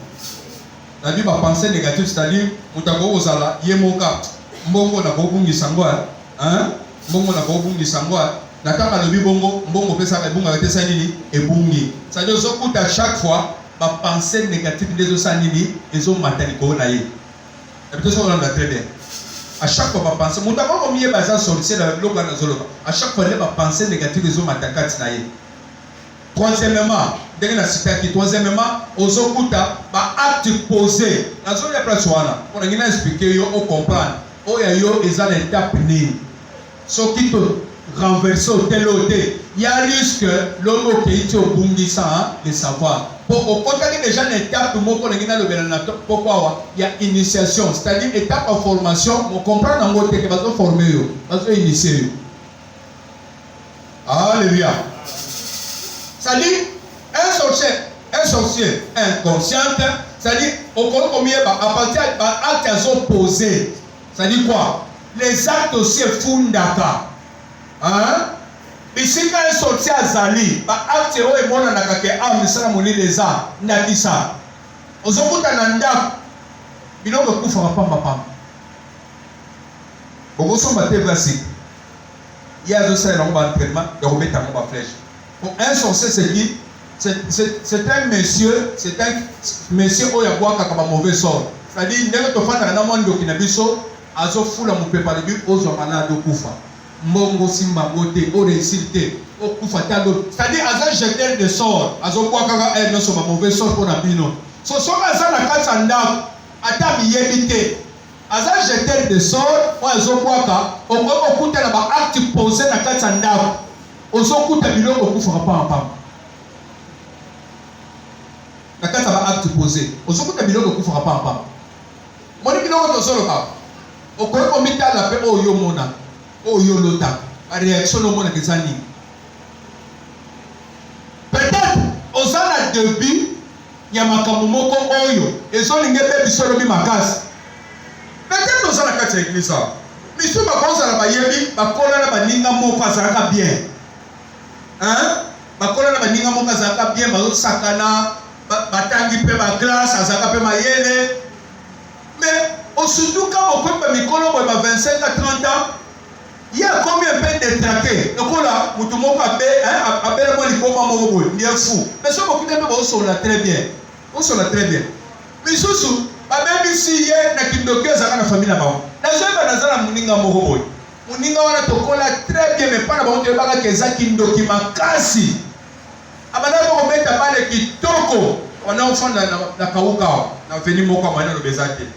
La vie va penser négative, c'est-à-dire, mutako ozala yemoka mbongo na kobungi sangwa, mbongo na kobungi sangwa, nataka lobi bongo mbongo pesa ebunga betesa nini ebungi. C'est-à-dire zokuta chaque fois ba penser négative des osanini ezo matani ko na ye. Et peut-être ça on l'a très bien. À chaque fois ba penser mutako ko miye baza sortir la loga na zoloba. À chaque fois les ba penser négative ezo matakati na ye. Troisièmement, troisièmement, ozokuta ba acte posé. Na zone ya place wana. On a ngina expliquer yo o comprendre. O ya yo eza na étape ni. So kito renverser tel oté. Il y a risque l'homme qui est au bungisa de savoir. Pour au côté déjà une étape moko na ngina lobela na pourquoi il y a initiation, c'est-à-dire étape en formation, on comprend en mode que bazo former yo, bazo initier yo. Alléluia. C'est-à-dire, un sorcier inconscient, c'est-à-dire, à partir d'actes opposés, c'est-à-dire quoi? Les actes aussi fundaka. Ici, quand un sorcier a zali, acte est bon, on a qu'à mais ça, on les a, n'a dit ça. Aux autres, on a un il n'a pas de coup, papa. Au gros, son bâté classique. Il y a deux séries d'entraînement, de remettre à mon flèche. Pour un sorcier, c'est qui? C'est un monsieur, où il y a un mauvais sort. C'est-à-dire, il y a un monde qui n'a pas azo fula mu préparer du ozo malade kufa. Mbongo simba bote, o réussite, o kufa talo. C'est-à-dire, azo jeter de sort, azo kwa kaka non so mauvais sort pour na bino. So aza na katsanda, ata miyebite. Aza jeter de sort, o azo kwa ka, o kuta na ba acte posé na katsanda. Ozokuta biloko kufa papa. Na kata ba acte posé. Ozokuta biloko kufa papa. Moni biloko to solo ka. Okoyo komita la pe oyo mona. Oyo lota. A réaction no mona kezani. Peut-être ozana début ya makambo moko oyo ezolinge pe bisolo bi makasi. Peut-être ozana kati ya église. Misu bakonza na bayebi bakola na baninga moko azalaka bien. Bakola na baninga moko azalaka bien bazosakana batangi pe ba glace azalaka pe mayele. Mais surtout quand on peut mikolo ba 25 à 30 ans, il y a combien de détraqués? Donc là, mutu moko abele mo likoma moko boy, il est fou. Mais so beaucoup de people on l'a très bien. On se l'a très bien. Mais susu ba même si ye na kindoki azalaka na famille na ba. Na zoba nazala muninga moko boy. Muninga wana tokola très bien mais pas na ba baka keza kindoki makasi. Abana ko meta pale kitoko. On a enfant na kauka na veni moko mwana lo bezate.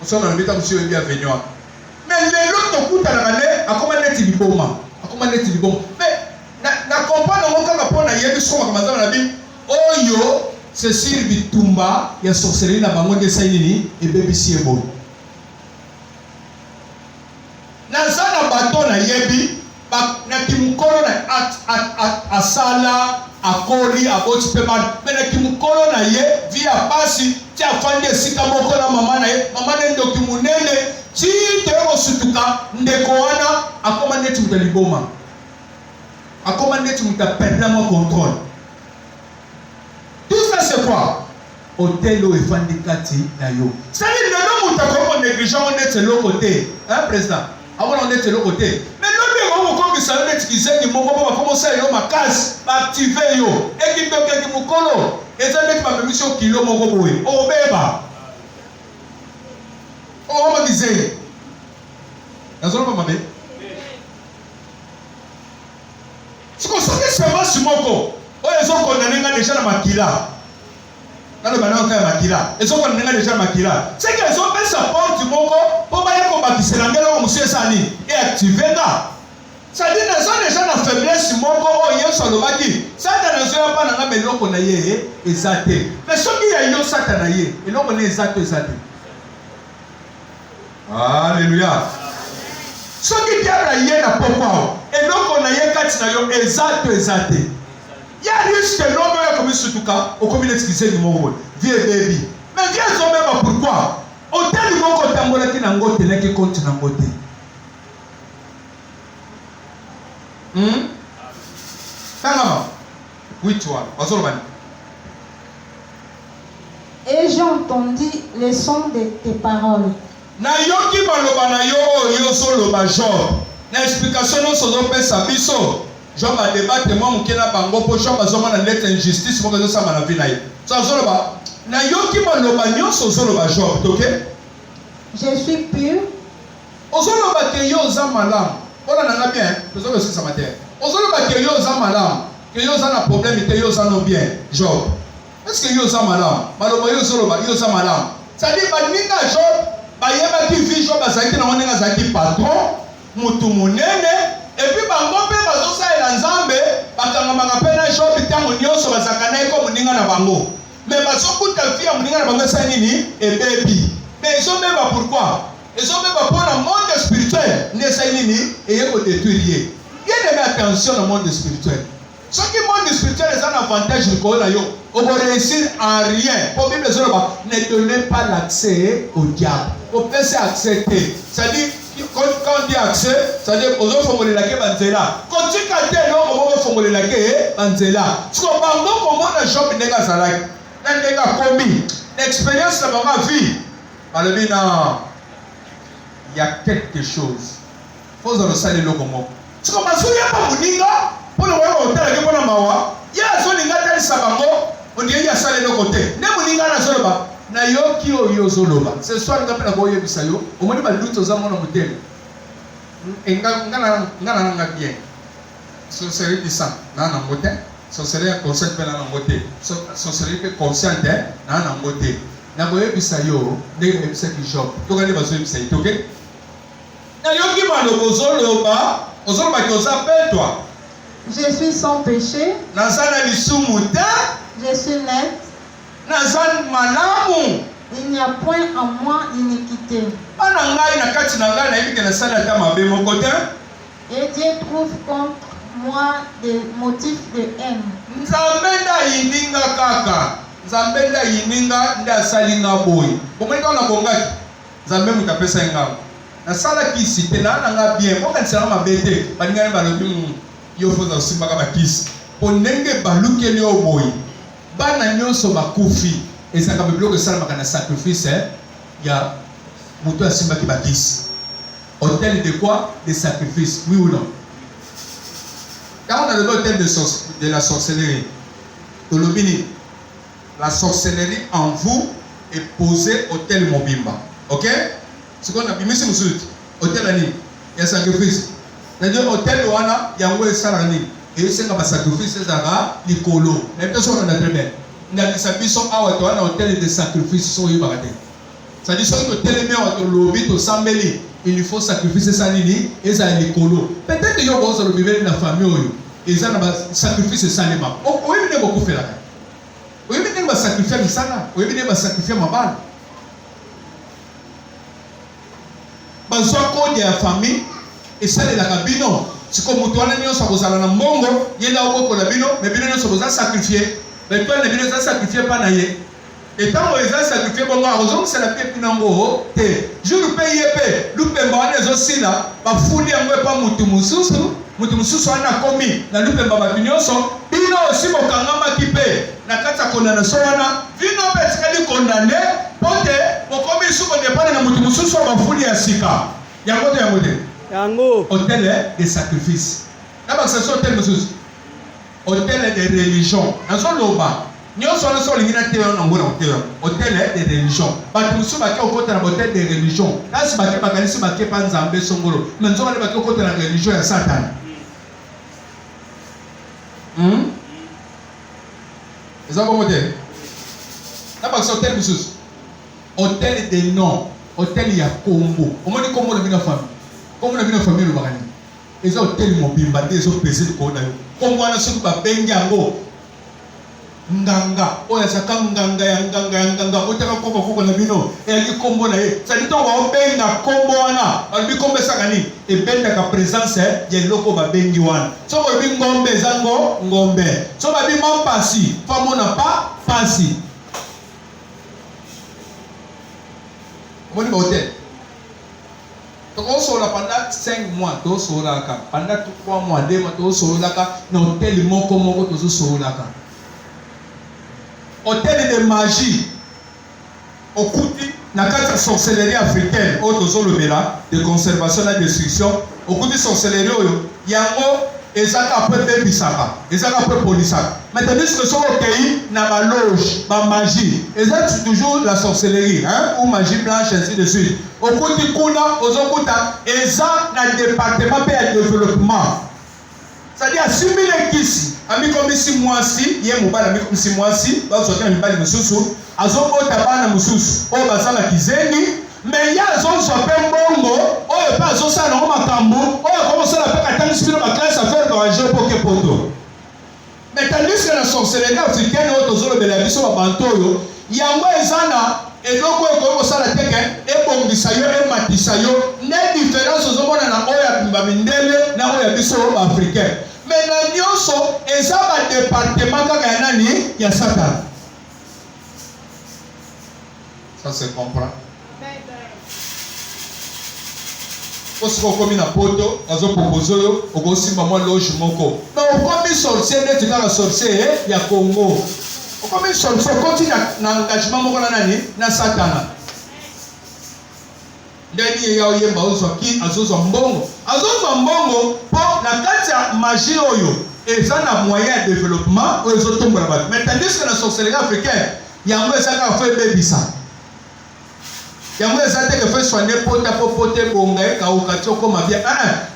On a invité monsieur bienvenu. Mais les autres coups à la année, à comment est-il liboma? À comment est-il liboma? Mais na comprendre comment on a yebi sur ma maison la Bible. Oh yo, c'est sur bitumba, il y a sorcellerie na bango de sainini et baby siebo. Na zana bateau na yebi, na kimukolo na asala, akoli, aboti pema, mais na kimukolo na ye, via pasi, ti afande sika moko na mama na ye, mama na ndoki munene, ti teo sutuka, ndeko wana, akoma neti mutaliboma. Akoma neti mutaperdre mon contrôle. Tout ça c'est quoi? Otelo et Fandikati Nayo. C'est-à-dire que nous avons négligent, on est de l'autre côté. Hein, président? Avant on est de l'autre côté. Mais nous avons comme ça, on est utilisé, nous avons commencé à faire ma casse, activer yo. Et qui peut que nous colo. Et ça n'est pas mission kilo mon robot. Oh beba. Oh on va dire. Nous allons pas m'aider. C'est comme ça que c'est pas sur mon corps. Oh, ils ont condamné déjà la maquila. Dans le banane, maquila. Ils ont condamné déjà la maquila. C'est qu'ils ont fait sa porte du mongo pour pas y combattre. C'est l'anglais où monsieur Sani et activer là. Ça dit, ils ont déjà la faiblesse du mongo. Oh, ils sont le baki. Ça ne sont pas dans la maison qu'on a yé exaté. Mais ceux qui a eu ça t'en a yé. Et l'on est exaté. Alléluia. Ceux qui diable yé na pourquoi. Et donc on a yé quatre nayo exaté. Il y a juste que l'homme est comme ce tout cas, au commun excusé du monde. Vieux baby. Mais vieux homme même pourquoi? Au tel du monde qu'on t'a qui n'a ngoté n'est qui compte n'a ngoté. Tangama. Oui toi. Bazolman. Et j'ai entendu le son de tes paroles. Na yoki baloba na yo yo solo ba Job. Na explication no so do pesa biso. Job a débatté moi mukena bango po Job azoma na net injustice mo ko sama na vie na ye. So solo ba na yoki baloba nyonso solo ba Job, OK? Je suis pur. Ozolo ba ke yo za malam. Ona na bien, ozolo aussi ça matin. Ozolo ba ke yo za malam. Que yo za na problème te yo za no bien, Job. Est-ce que yo za malam? Baloba yo solo ba yo za malam. Ça dit ba ninga Job ba yeba ki vie Job azaki na wonenga zaki patron, mutu munene. Et puis bango pe bazosa ela nzambe bakangamaka pe na Job tango nyonso bazakana eko muninga na bango. Mais bazokuta fia muninga na bango sa nini ebebi. Mais ils ont même pourquoi? Ils ont même pour le monde spirituel ne sa nini et ko détruire. Bien aimé attention au monde spirituel. Ce qui monde spirituel est un avantage de ko na yo. On va réussir en rien. Pour Bible ne donnez pas l'accès au diable. On peut s'accepter. C'est-à-dire quand on dit accès, c'est-à-dire aux autres formules là que banzela. Quand tu cantes non, on va formuler là que banzela. Ce qu'on va donc comment le job nega salak. Nega commis. L'expérience de ma vie. Alors bien il y a quelque chose. Faut se saluer le comment. Ce qu'on m'a souillé pas moninga pour le voir au tel que pour la mawa. Il y a zone ninga tel sabango. On dit il y a ça de côté. Ne moninga na soloba. Na yoki oyo zoloba. Ce soir ngapela ko yebisa yo. Omoni ba luto za mona mutele. Ngana bien. Sorcellerie du sang. Na na ngote. Sorcellerie consciente pe na na ngote. Sorcellerie pe consciente na na ngote. Na ko yebisa yo de yebisa ki Job. To ka le bazo yebisa yo, OK? Na yoki ba lo zoloba. Ozoloba ki oza pe toi. Je suis sans péché. Na sana lisumu te. Je suis net. Nazan malamu. Il n'y a point en moi iniquité. Ana ngai na kati na ngai na yebi ke na sala ta mabe moko te. Et Dieu trouve contre moi des motifs de haine. Nzambe nda yininga kaka. Nzambe nda yininga nda salinga boy. Bomoni ka na bongaki. Nzambe mutapesa ngam. Na sala kisi te na nga bien. Mo kan sala mabe te. Baninga ba lobi yo foza simba ka bakisi. Ponenge balukeli o boy. Bana nyonso bakufi ezaka biblio que salamaka na sacrifice ya muto asimba ki bakisi. Hôtel de quoi? De sacrifice, oui ou non? Quand on a le hôtel de la sorcellerie, Tolobini, la sorcellerie en vous est posée hôtel Mobimba. OK? Ce qu'on a mis sur le hôtel Ani, il y a sacrifice. C'est-à-dire hôtel Wana, il y a un salani. Et c'est un sacrifice, c'est un mais personne n'a très bien. Il y a des sacrifices à hôtel de sacrifice, sont y baradés. Ça dit soit que tel meilleur lobby to sambeli, il faut sacrifier ça nini et ça les colo. Peut-être que yo boss le vivre dans la famille et ça na sacrifice ça les ma. O oui ne beaucoup faire là. Oui ne va sacrifier ça là. Oui ne va sacrifier ma balle. Bazwa kodi ya famille et ça de la cabino. C'est comme mutu wana nyo sabozala na mbongo, yenda oboko na bino, mais bino nyo saboza sacrifier. Mais toi ne bino ça sacrifier pas na ye. Et tant que les gens sacrifiés, bon, raison c'est la paix pinango. Je le paye épée. Le paiement des aussi là. Pas fouler en moi pas mutumussu. Mutumussu a commis. Na le paiement batunyoso. Bino aussi mon kangama qui paie. Na kata condamnation wana. Bino peut-être condamné. Pote. Mon commis sous mon départ na mutumussu soit ba fouler à sika. Yango de yango de. Yango. Hôtel de sacrifice. Là-bas c'est hôtel monsieur. Hôtel de religion. Dans son loba. Nous sommes les hôtel de religion. Nous sommes hôtel de religion. Là, c'est pas Nzambé Songolo. Mais nous sommes hôtel de religion à Satan. C'est un bon hôtel. Là, c'est hôtel monsieur. Hôtel de nom. Hôtel il y a Combo. Comment dit Combo de la famille? Comment on a vu la famille le barani? Et ça hôtel mobile, des autres plaisirs de Kodayo. Comment on a su que Bengango? Nganga, oya saka nganga ya nganga, otaka koko na bino, eli kombo na ye. Ça dit on va benga kombo wana, albi kombo sakani, e benda ka présence ya loko ba bengi wana. So ba bi ngombe zango ngombe. So ba bi mampasi, famona pa pasi. Moni ba hôtel. Donc on sort là pendant 5 mois, to sort là ka. Pendant 3 mois, 2 mois, to sort là ka. Na hôtel moko moko to sort là ka. Hôtel de magie au Kouti, na kati sorcellerie africaine, au Tozolobela, de conservation et de destruction, au Kouti sorcellerie, yango, ezaka après bébisaka, ezaka après polisaka. Maintenant, ce que sont au pays, na ma loge, ma magie, ezaka toujours la sorcellerie, hein, ou magie blanche, ainsi de suite. Au Kouti Kuna, aux Okuta, ezaka na département de développement. C'est-à-dire, si vous avez ici, ami comme si moi si, il y a un mobile ami comme si moi si, vous avez un mobile mususu, azo otabana mususu, o basala kizeni, mais il y a azo sope mbongo, o e pas azo sa na makambo, o e comme ça la pe katani spino ma classe à faire manger pour que poto. Mais tandis que la sorcellerie africaine o tozolo de la biso ba bantoyo, yango ezana eloko eko sala teke ebongisa yo ematisa yo ne différence ozomona na oyo ya pimba mindele na oyo ya biso africain. Mais na nyonso eza ba département kaka ya nani ya Satan. Ça se comprend. Parce qu'on comme na poto azo proposer yo okosimba moi loge moko. Mais on comme sorcier net na sorcier ya Congo. Comme sorcier continue na engagement moko na nani na Satan. Ndani ya oyemba ozo ki azozo mbongo. Azozo mbongo po na kati ya magie oyo eza na moyen de développement oyo ezotombola bato. Mais tandis que la sorcellerie africaine yango ezaka fa bebisa. Yango eza te que fait soigner pota po pote bonga e ka okatio koma bien.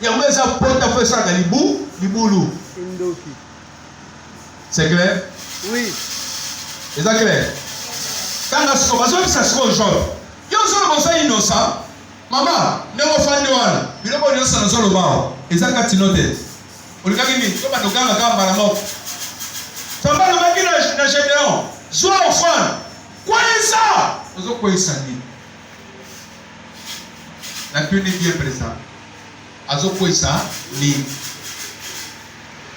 Yango eza pota fait ça na libulu. Indoki. C'est clair? Oui. Est-ce clair? Quand la situation ça se rejoint. Yo solo bosa innocent. Mama, nengo fandi wana. Biloko nyonso na solo bao. Ezaka tinote. Olikaki ni to ba tokanga kamba na moko. Tamba na makina na Gédéon. Zwa ofan. Quoi ça? Ozo quoi ça ni? La tuni bien présent. Azo quoi ça ni?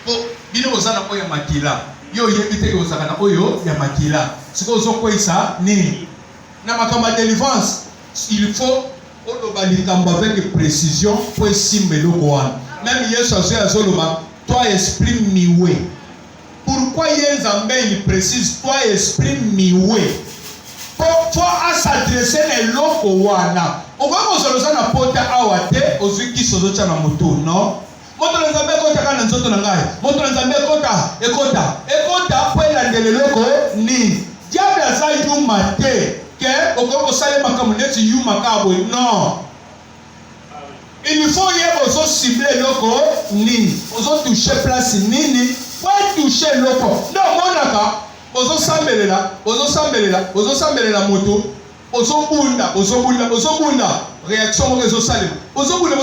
Po bino ozana ko ya makila. Yo yebite ko ozaka na oyo ya makila. Siko ozo quoi ça ni? Na makamba délivrance, il faut avec précision pour estimer le Coran. Même Yesu azoloba, toi esprit miwe. Pourquoi Yenzambe il précise toi esprit miwe? Pour s'adresser à l'Okowana. On va vous na pota awate ozuki sozocha na moto, non? Moto nzambe kota kana nzoto na ngai. Moto nzambe kota ekota pour landele loko ni. Diable aza yuma te. Que au salé makamuneti yu makabo non. Il faut y avoir cibler loko ni. Ozo toucher place nini. Faut toucher loko. Non monaka. Ozo sambelela moto. bozobunda réaction au réseau salim bozobunda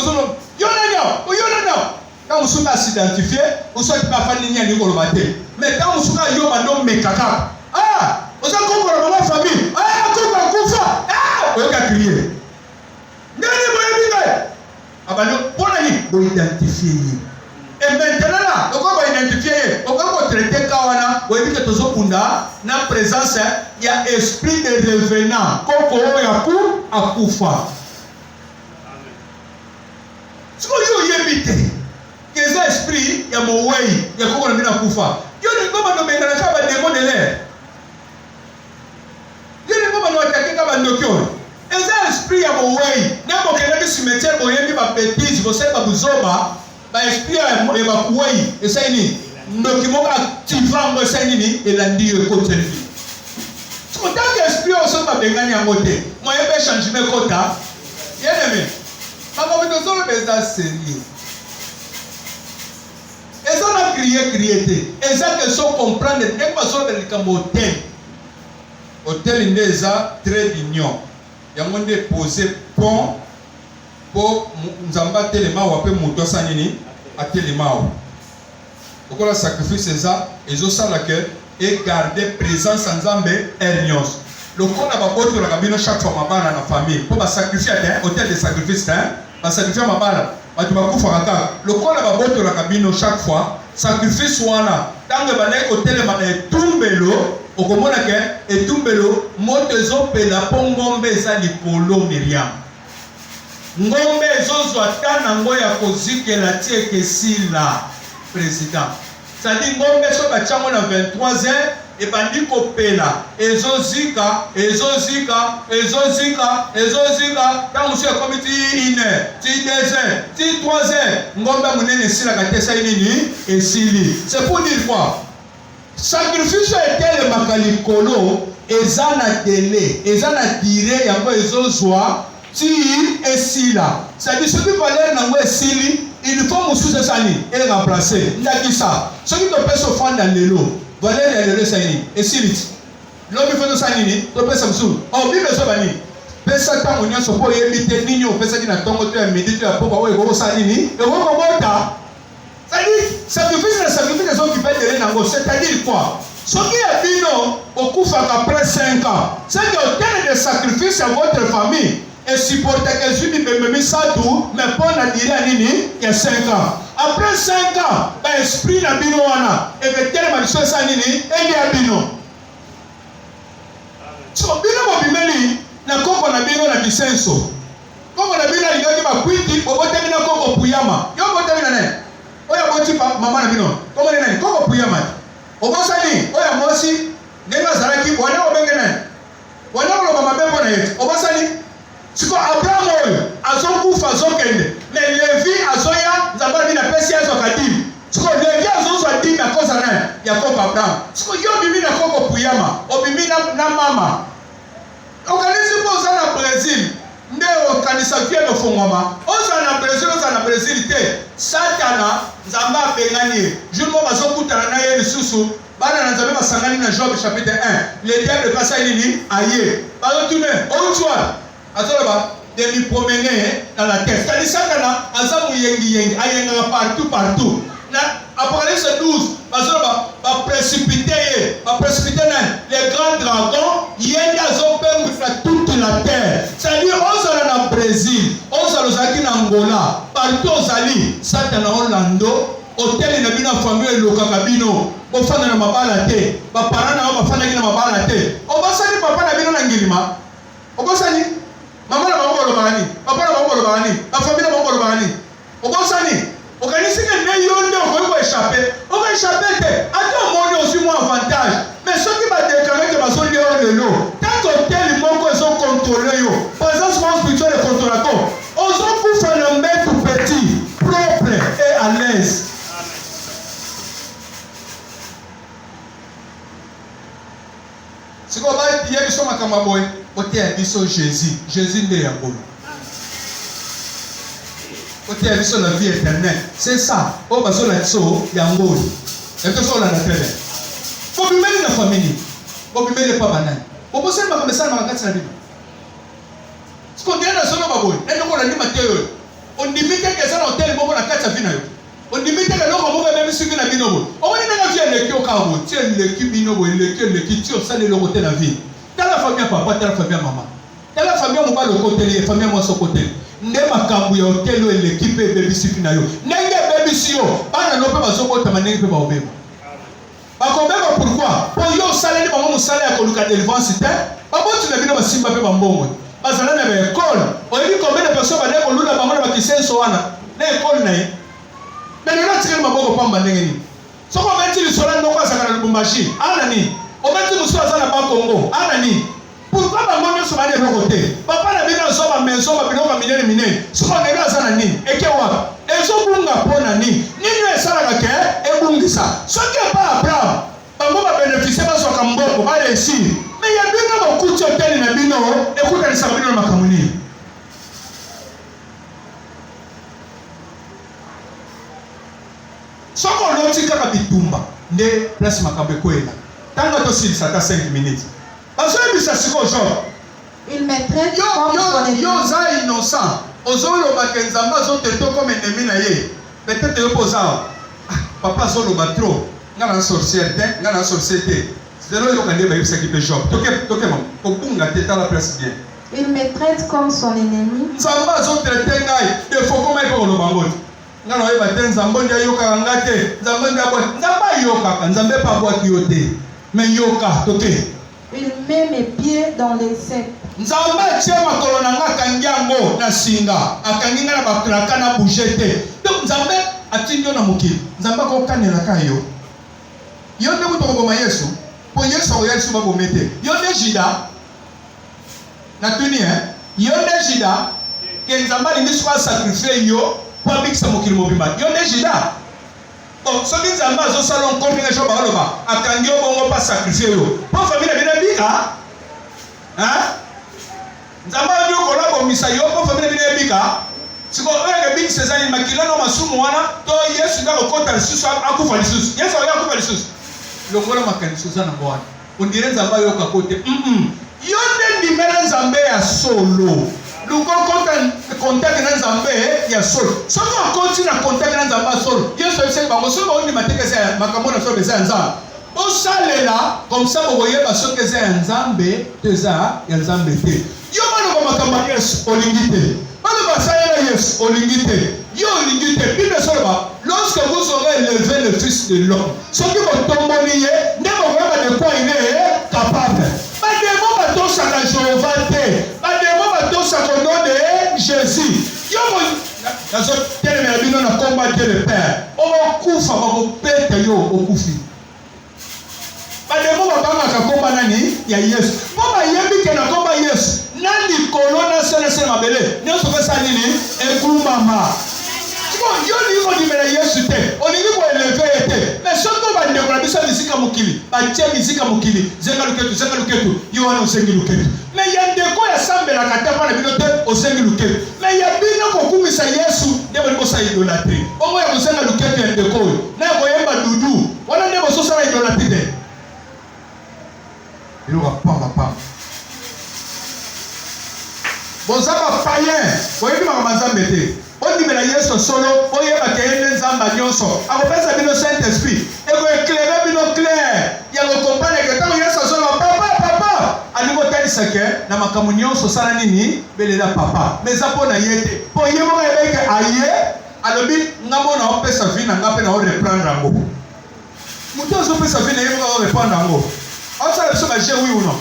yonana quand vous souhaitez s'identifier vous souhaitez pas faire ligne ni ko baté mais quand vous souhaitez yo bando mekaka vous avez compris la famille comment kufa vous avez crier nani boyebi abano pona ni bo identifier. Et maintenant là, on va identifier, on va traiter kawana, on va dire que tous opunda, na présence, il y a esprit de revenant, koko yaku akufa. Ce qu'on y éviter, que ces esprits, il y a mon way, il y a koko na mina kufa. Yo ne peut pas nommer na kaba démon de l'air. Yo ne peut pas attaquer kaba ndokyo. Et ces esprits, il y a mon way. N'a pas que les cimetières, on y a mis ma bêtise, vous savez pas vous oba. Esprit évacué et ça ni document activant moi ça ni et lundi et côté ni so tant que esprit on se va bengani à côté moi il peut changer mes quotas bien aimé ma communauté sur le besoin sérieux et ça on a crié et ça que sont comprendre et pas sur le camboten hôtel indeza très d'union il y a monde poser pont pour nzamba telema ou après moto sanini à telema pourquoi le sacrifice c'est ça ils ont ça là que et garder présence nzambe hernios le corps n'a pas besoin de la cabine chaque fois ma bana na famille pour ba sacrifier hôtel de sacrifice ba sacrifier ma bana ba tu ba kufa kaka le corps n'a pas besoin de la cabine chaque fois sacrifice wana tangue ba na hôtel ma na tumbelo okomona ke etumbelo moto ezopela pongombe eza likolo Miriam ngombe ezozwa ta nango ya kozikela tie ekesila président c'est-à-dire ngombe so batiango na 23 heures ebandi kopela ezozika ntango mosu ekomi ti 1 heure ti 2 heures ti 3 heures ngombe monene esilaka te esali nini esili c'est pour dire quoi sacrifice etelemaka likolo eza na délai eza na dire yango ezozwa ti esila c'est-à-dire soki valeur nango esili il faut mosusu esani remplacer ndakisa soki topesa ofanda lelo valeur ya lelo esani esili ti lobi fo tosala nini topesa mosusu bible ezoba nini pesa ntango nyonso mpo oyebi te nini opesaki na ntongo to ya midi to ya pokwa oyo ekokosala nini ekokobota c'est-à-dire sacrifice ezokipe dele nango c'est-à-dire quoi soki ya bino okufaka après 5 ans c'est que autel de sacrifice à votre famille et supporter que je dis même misatu mais pour na dire nini il y a 5 ans après 5 ans ba esprit na bino wana et que tellement de choses ça nini et ya bino so bino mo bimeli na koko na bino na bisenso koko na bino lingi ba kwiti obote bino koko puyama yo bote bino ne oya boti mama na bino koko nani koko puyama obosani oya mosi ndenga zaraki wana obenge nani wana ko mama bembo na yetu obosani siko Abraham oyo azokufa azokende mais Levi azoya nzamba bina pesi azo kadimi siko Levi azozwa dimi akoza nani Yakob Abraham siko yo bimi na koko puyama obimi na mama okanisi boza na Brésil nde okanisa kieno fongoma oza na Brésil te Satana nzamba abengani jour mo bazokutana na ye lisusu bana na nzambe basangani na Job chapitre 1 le diable passe nini aye bazotune outwa azoloba de lui promener dans la terre c'est-à-dire Satana azamu yengi ayenga partout na Apocalypse 12 bazoloba ba précipiter les grands dragons yenda azopengwisa toute la terre c'est-à-dire ozala na Brésil ozala ozalaki na Angola partout ozali Satana Orlando hôtel na bino famille elokaka bino bofanda na mabala te bapara na yo bafandaki na mabala te obosani papa na bino na ngilima obosani mama na bango olobaka nini papa na bango olobaka nini bafamille na bango olobaka nini obosani okanisi ke nde yo nde okoki koéchappe okoéchappe te ata omoni aussi mo avantage mais soki badeklare ke bazoli yo lelo tanke hôtel moko ezokontrole yo présence mo spirituel ekontrolako ozokufa na mbetu petit propre et à l'aise siko baye biso makambo boye oteya biso Jésus nde yango oteya biso la vie éternelle c'est ça oyo bazolakisa yango ekosolanda tele bobimeli na famille bobimeli epa banani bobosali makambo esalamaka kati na bino Ce qu'on dirait dans son nom, et donc on a dit Mathieu, on dit que ça dans tel moment la carte à finir. On dit que l'homme va même suivre la binobo. On dit que la vie est le carbo, tiens le binobo, le qui tue au sein de l'autre la vie. Dans la famille papa, dans la famille maman. Dans la famille on va le côté, la famille moi son côté. Nema kambu ya hôtel et l'équipe baby sifina yo. Nenge baby sio, bana no pe bazoko tamanenge pe ba obema. Ba kobema pourquoi? Pour yo salaire ba mo salaire ko luka délivrance te. Ba botu na bino ba simba pe ba mbongo. Bazala na ba école. On dit combien de personnes ba ne ko lula bango na ba kisenso wana. Na école na ye. Mais le reste ma boko pamba ndenge ni. Soko ba ti lisola ndoko asaka na Lubumbashi. Ana ni. O ba ti muso azana ba Congo. Ana ni. Pourquoi ba monyo so ba de côté? Papa na bino so ba maison ba bino ba minene minene. Soko na bino azana ni. Eke wa. Ezo bunga pona ni. Nini esala ka ke e bungisa. Soki pa Abraham. Bango ba bénéficier ba so ka mboko ba réussir. Mais ya bino ba kuti hotel na bino ekuta ni sa bino na makamuni. Soko loti kaka bitumba nde place makambe kwela. Tanga to silisa ta 5 minutes. Parce que ça c'est quoi genre? Il me traite comme son ennemi. Yo za innocent. Ozolo bakenzamba zo teto comme ennemi na ye. Peut-être yo posa. Papa zolo ba trop. Ngana sorcière te, ngana société. Zelo yo kande ba yipsa ki pe job. Toke mam. Kopunga teta la place bien. Il me traite comme son ennemi. Nzamba zo traiter ngai. De faut comment ko lo bangote. Ngana oyeba te nzambo ndia yoka ngate. Nzambo ndia bwa. Nzamba yoka, nzambe pa bwa ki yote. Mais yoka toke. Il met mes pieds dans les secs. Nzamba tia makolo na nga kangiango na singa. Akanginga na bakraka na bougete. Donc nzambe atinyo na mokili. Nzamba ko kanela kayo. Yo nde kuto ko Yesu. Po Yesu o Yesu ba bomete. Yo nde jida. Na tuni Yo nde jida. Ke nzamba lingi swa sacrifier yo po bikisa mokili mobimba. Yo nde jida. Bon, ce qui est en bas, au salon, comme les gens parlent, à Kangyo, on va pas sacrifier. Pour famille, il y a des bika. Hein? Nzamba ndio kola bo misayo pour famille, il y a des bika. Si on regarde bien ces animaux qui là non masumu wana, to Yesu na okota lisusu akufa lisusu. Yesu ya akufa lisusu. Longola makanisusu na bwana. On dirait Nzamba yo kakote. Yo nde ndimela Nzambe ya solo. Luko contact na Nzambe ya solo. Soko continue na contact na Nzambe solo. Yesu sait bango solo on mateke ça makambo na solo beza Nzambe. O salela comme ça vous voyez ba soko za Nzambe teza ya Nzambe te. Yo bana ba makambo Yesu olingite. Bana ba salela Yesu olingite. Yo olingite Bible solo ba lorsque vous aurez élevé le fils de l'homme. Ce qui va tomber nié ne va de quoi il est capable. Ba démon ba to saka Jéhovah te. Ba démon ba to saka nom de Jésus. Yo nazo tele na bino na combat de le Père. O kufa ba ko pete yo o kufi. Ba démon ba banga ka combat nani ya Yesu. Bo ba yebi ke na combat Yesu. Nani kolona sele mabele. Ne so pesa nini e kumbama. Yo ni ko di mena Yesu te. O ni ko élever te. Mais soto ba ndeko na biso misika mukili. Ba tie misika mukili. Zenga luketu. Yo wana osengi luketu. Mais ya ndeko ya sambe la katapa na bino te osengi luketu. Mais ya bino ko kumisa Yesu ndebo ni bosa idolatrie. Ongo ya osenga luketu ya ndeko yo. Na ko yemba dudu. Wana ndebo so sala idolatrie te. Ilo pa. Bozaka païen. Oyebi ma Nzambe te. On dit que Yesu solo, on y a pas qu'un Nzamba nyonso. A repère ça le Saint-Esprit. Et vous éclairez bino clair. Il y a le comprendre que tant Yesu solo papa. A niveau tel c'est que na makamu nyonso sala nini belela papa. Mais ça pour na yete. Pour yemo ka ebe aye, alobi ngamo na ope sa vie na ngape na o reprendre ango. Muto zo pe sa vie na yemo ka o reprendre ango. On ça le so oui ou non?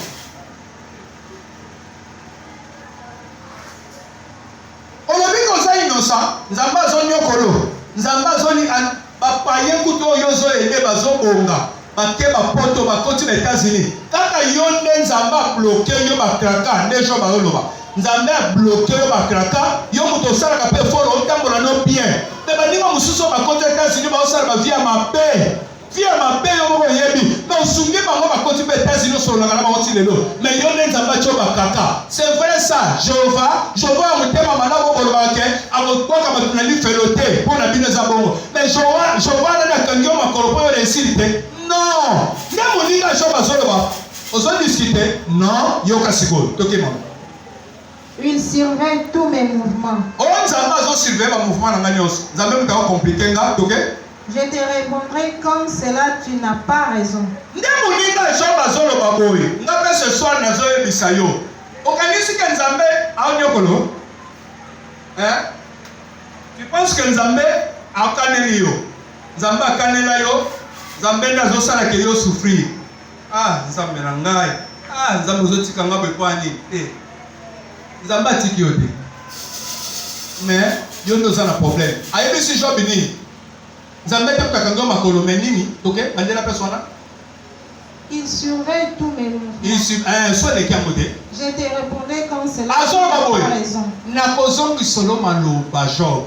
Nzamba zoni okolo Nzamba zoni bapaye kuto yozo ede bazobonga bake bapoto bakoti na États-Unis kaka yonde Nzamba bloqué yo bakraka ndejo bazoloba Nzamba bloqué yo bakraka yo muto sala ka pe foro otambola no bien te bandinga mususu bakoti États-Unis ba osala ba via mabe via mabe yo mo yebi mais osungi bango bakoti pe États-Unis solo na ba oti lelo mais yonde Nzamba cho bakraka c'est vrai ça Jéhovah amutema manabo bolobake amotoka batunali felote pour na bino za bongo mais Jéhovah na kangyo makolo po réussite non na moninga Jéhovah zoloba ozo discuter non yoka sikoyo toke mama Il surveille tous mes mouvements. On s'en surveiller le mouvement dans la nuit. Ça même pas compliqué là, ok? Je te répondrai comme cela, tu n'as pas raison. Ndemuninga Jean bazolo baboy. Ngabe ce soir nazo yebisa yo. Okanisi ke Nzambe aonyokolo? Hein? Tu penses que Nzambe akaneli yo? Nzambe akanela yo? Nzambe nazo sala ke yo souffrir. Ah, Nzambe na ngai. Ah, Nzambe ozotika ngabe kwani? Nzambe atiki yo te. Mais yo ndoza na problème. Ayebisi Job ni. Nzambe te kakango makolo menini, ok? Bandela personne. Il surveille tous mes mouvements. Il soit les camotés. Je te répondrai comme cela, Ah, tu n'as pas raison. Na kozon ki solo malo ba Job.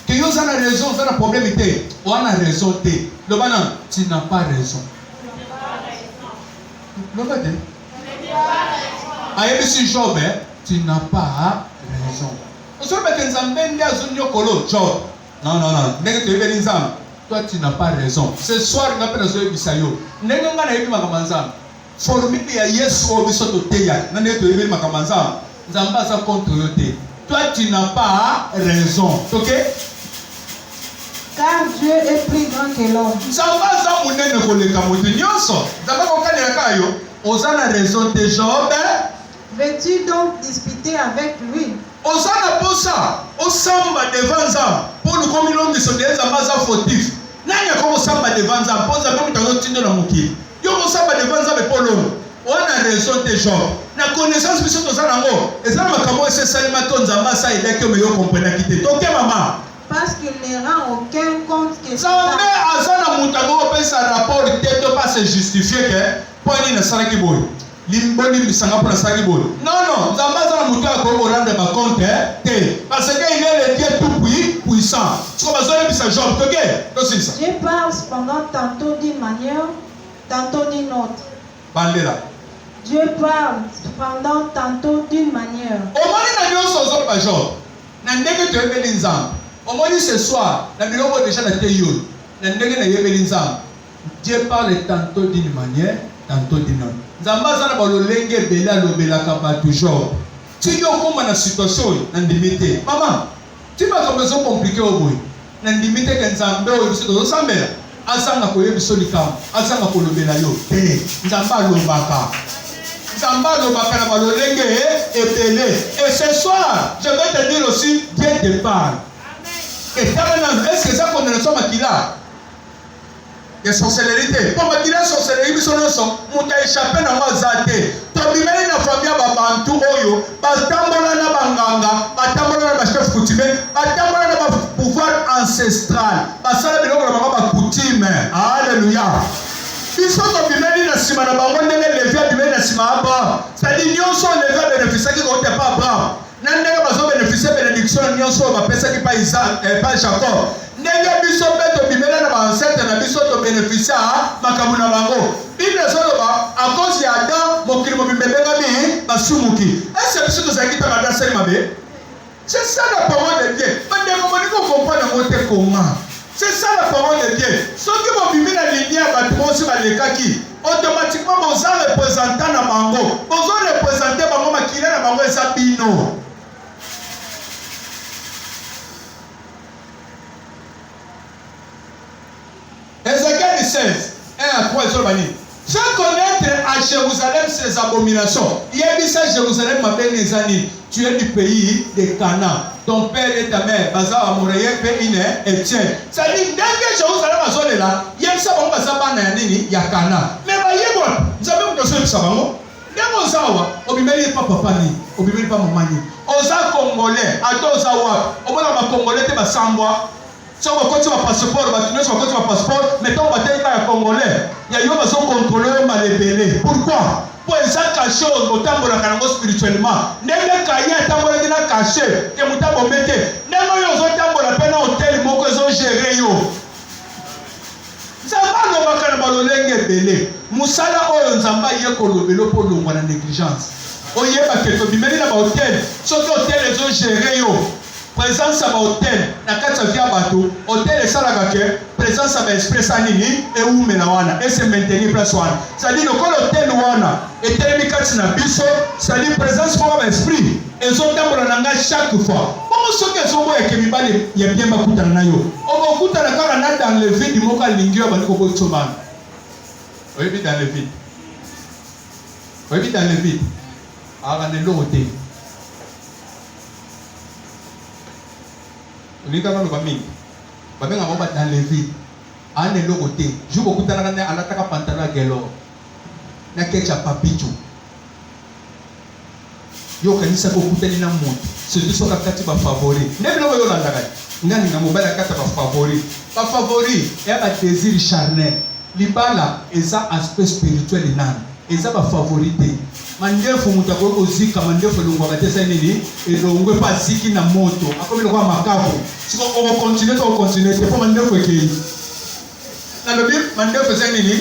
Que yo za na raison, za na problème te. On a raison te. Le bana, tu n'as pas raison. Le bana. Ayebisi Job, tu n'as pas raison. Oso ba ke Nzambe ndi azonyo kolo Job. Non. Ndenge to yebeli Nzambe. Toi, tu n'as pas raison. Ce soir, on appelle le Bisayo. Nenga na yebi makamanza. Formule ya Yesu obiso to teya. Nane to yebi makamanza. Nzamba sa contre yote. Toi, tu n'as pas raison. OK? Car Dieu est plus grand que l'homme. Nzamba za munene koleka moto nyonso. Nzamba ko kanela kayo. Ozana raison de Job. Veux-tu donc disputer avec lui? Ozana posa. Osamba devant Nzamba. Pour nous comme l'homme de son Nzamba za fautif. Nani ako samba devant Nzamba. Posa même tango tindo na muki. Yo ko samba devant Nzamba pour l'homme. On a raison de Job. Na connaissance biso to za nango. Ezana makambo ese salima to Nzamba sa ile ke me yo comprendre kité. OK maman. Parce qu'il ne rend aucun compte que Nzambe azana mutago pesa rapport teto pas se justifier que point ni na sala ki boy. Limboni bisanga pour la sala ki boy. Non, Nzambe azana mutago ko rendre ma compte te parce que il est le Dieu tout puissant. Tu vas besoin de Job, OK? Donc c'est ça. Dieu parle cependant tantôt d'une manière, tantôt d'une autre. Bandera. Dieu parle cependant tantôt d'une manière. Omoni na nyonso zo ba Job. Na ndenge to yebeli Nzambe. Omoni ce soir, na biloko déjà na te yo. Na ndenge na yebeli Nzambe. Dieu parle tantôt d'une manière, tantôt d'une autre. Nzambe azana ba lolenge bela lobelaka ba toujours. Tu yo koma na situation na ndimite. Maman, tu vas comme ça compliqué au boy. Na ndimite ke Nzambe o biso to sambela. Asanga ko yebiso likam. Asanga ko lobela yo. Nzambe alobaka. Nzambe alobaka na ba lolenge ebele. Et ce soir, je vais te dire aussi Dieu te parle. Est-ce que ça qu'on ne sommes qui là? Et sorcellerie. Pour me dire sorcellerie, ils sont montés échappé dans ma zate. Tobimeli na famille babantu oyo, batambola na banganga, batambola na chef coutumier, batambola na pouvoir ancestral. Basala biloko na ba coutume. Alléluia. Biso tobimeli na sima na bango ndenge levi abimeli na sima aba. C'est-à-dire nyonso levi bénéficier qui côté pas Abraham. Nandega bazo bénéficier bénédiction nyonso ba pesa ki pa Isaac pas Jacob. Ndenge biso pe to bimela na ba ancêtre na biso to bénéficier makamu na bango. Bible soloba à cause ya Adam mokili mo bimebenga bi basumuki. Est-ce que biso to zaki ta mada sel mabe? C'est ça la parole de Dieu. Mais de comment nous comprendre notre comment? C'est ça la parole de Dieu. Ceux qui vont vivre la lumière va trouver sur les kaki. Automatiquement vous en représentant na bango. Vous en représenter bango makile na bango ezabino. Ézéchiel 16, 1 à 3, fais connaître à Jérusalem ses abominations. Il y a dit ça, Jérusalem m'a bien les années. Tu es du pays de Canaan. Ton père et ta mère, Baza Amoureye, Péine et Tien. Ça dit, dès que Jérusalem a sonné là, il y a ça, on va s'abattre il y a Canaan. Mais voyez, vous avez vu que c'est ça, non? Ndemo zawa, obimeli pas papa ni, obimeli pas maman ni. Oza Congolais, ato zawa, obona ma Congolais te basambwa. Si on va continuer passeport, on va continuer passeport, mettons on va dire un Congolais. Il y a eu besoin de contrôler malébélé. Pourquoi? Pour les cacher au temple de Kanango spirituellement. N'est-ce pas qu'il y a un temple qui est caché, que vous avez mis. N'est-ce pas qu'il y a un temple qui est hôtel, qui est géré. Nzamba lobaka na balolenge belé. Musala oyo nzamba ye kolobelo po longwa na négligence. Oyeba ke to bimeli na ba hôtel, soki hôtel ezo gérer yo. Présence à hôtel, na kati via bateau, hôtel et salagake, présence à express anini et où menawana et se maintenir place wana. C'est-à-dire le hôtel wana et telemi kati na biso, c'est-à-dire présence pour l'esprit. Ils ont d'abord chaque fois. Comment ceux qui sont bons et qui m'ibali, il y a bien beaucoup d'anayo. On va écouter la carana dans le vide du moka lingio baniko botoman. Oui, dans le vide. Oui, dans le vide. Arane l'auté. On est dans le baming. Baming a mamba dans le vide. Arane l'auté. Je vous écoute à la taka pantana gelo. Na kecha papicho. Yo kanisa ko kutani na moto c'est tout ça kati ba favori ndebe lo yo landa kai ngani na mobile kata ba favori et ba désir charnel libala eza aspect spirituel nan eza ba favorité mandefu mutako kozika mandefu lungwa katesa nini elongwe pa ziki na moto akomi kwa makavu siko on continuer c'est pas mandefu ekei na lobi mandefu za nini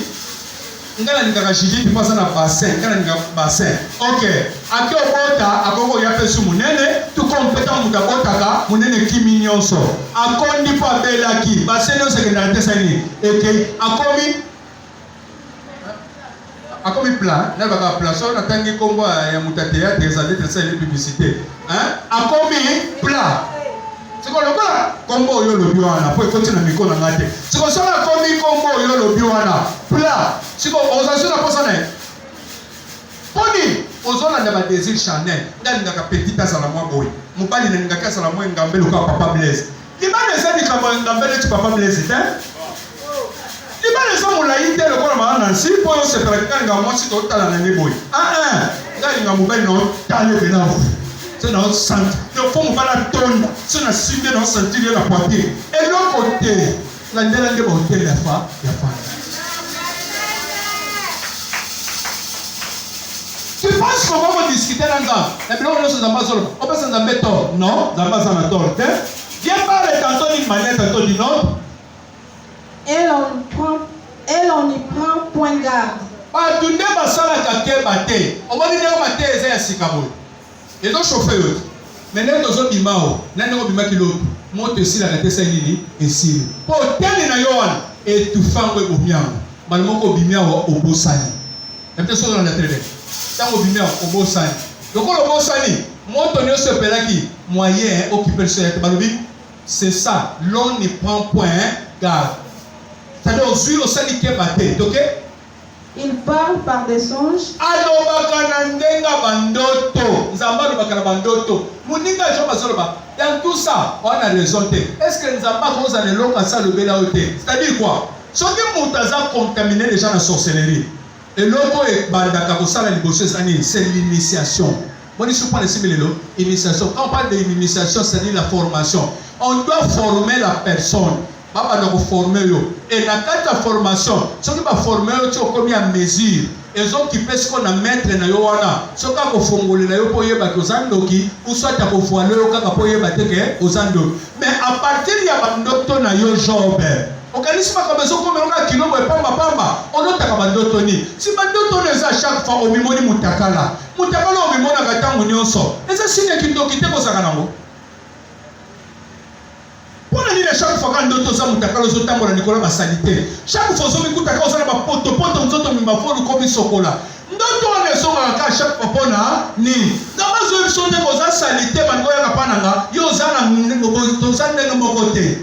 ngala nikakashiki pasa na bassin ngala nika bassin okay akio bota akoko ya pesu munene tu kompeta mutabotaka munene kimi nyonso akondi pa belaki bassin nyonso kenda tesa ni eke akomi plan na baka plan so na tangi kombo ya mutate ya théâtre ça les publicité akomi plan siko loba kombo yo lobi wana po ekoti na mikono ngate siko sala komi kombo yo lobi wana pla siko ozasuna posa na poni ozona na ba désir Chanel ndali ngaka petit asala mwa boy mubali na ngaka asala mwa ngambelo ka papa Blaise libane sadi kama ngambelo ti papa Blaise libane sa mulayi te lokola maana nsi po yo se prakika nga mwa sito tala na ni boy ndali nga mubali no tale bena c'est dans le centre. Il faut me faire la tonne. C'est dans le cible, dans le sentir de la poitrine. Et l'autre côté, la dernière de côté, la femme. Tu penses qu'on va discuter là-dedans? Et puis on est dans ma zone. On passe dans un méthode. Non, dans ma zone à tort. Viens parler tantôt d'une manière, tantôt d'une autre. Elle on y prend point garde. Pas tout le monde va s'en attaquer, battre. On va dire que battre, c'est un sicabo. Et donc chauffeur mais nous sommes bimao na ngo bimaki lo moto esi la katesa nini esi po tani na yoana et tu fango e bomiao balmoko bimiao obosani et peut so na trede tango bimiao obosani lokolo obosani moto ne se pelaki moyen occuper ce balobi c'est ça l'on ne prend point garde c'est-à-dire aux yeux au sali ke baté OK. Il parle par des songes. Alobaka na ndenga bandoto. Nzamba alobaka na bandoto. Muninga jo bazoloba. Dans tout ça, on a raison. Est-ce que Nzamba cause à l'eloka ça le bela oté? C'est-à-dire quoi? Ce que Moutaza contaminé les gens en sorcellerie. Et l'autre est bandaka ko sala liboso c'est l'initiation. Bon ici pas les initiation. Quand on parle de l'initiation, c'est-à-dire la formation. On doit former la personne. Baba doit former yo et la carte de formation ceux qui va former yo tu as à mesure et ont qui peut ce qu'on a mettre na yo wana ceux qui ko fongole na yo po yeba ko zandoki ou soit ta ko foale yo kaka po yeba te ke ozando mais à partir ya bandoto na yo job organisme comme ça comme on a kilo mo pamba on a ta bandoto ni si bandoto ne za chaque fois au mimoni mutakala au mimona katangu nyonso et ça signe ki ndoki te ko sakanango. Chaque fois quand d'autres hommes t'accordent aux autres pour Nicolas Basalité, chaque fois que vous t'accordez aux autres pour nous autres mimafo nous comme sokola. D'autres ne sont pas chaque fois pour ni. Dans ma zone sont des choses salité, mangoya kapananga, yozana tozane no mokote.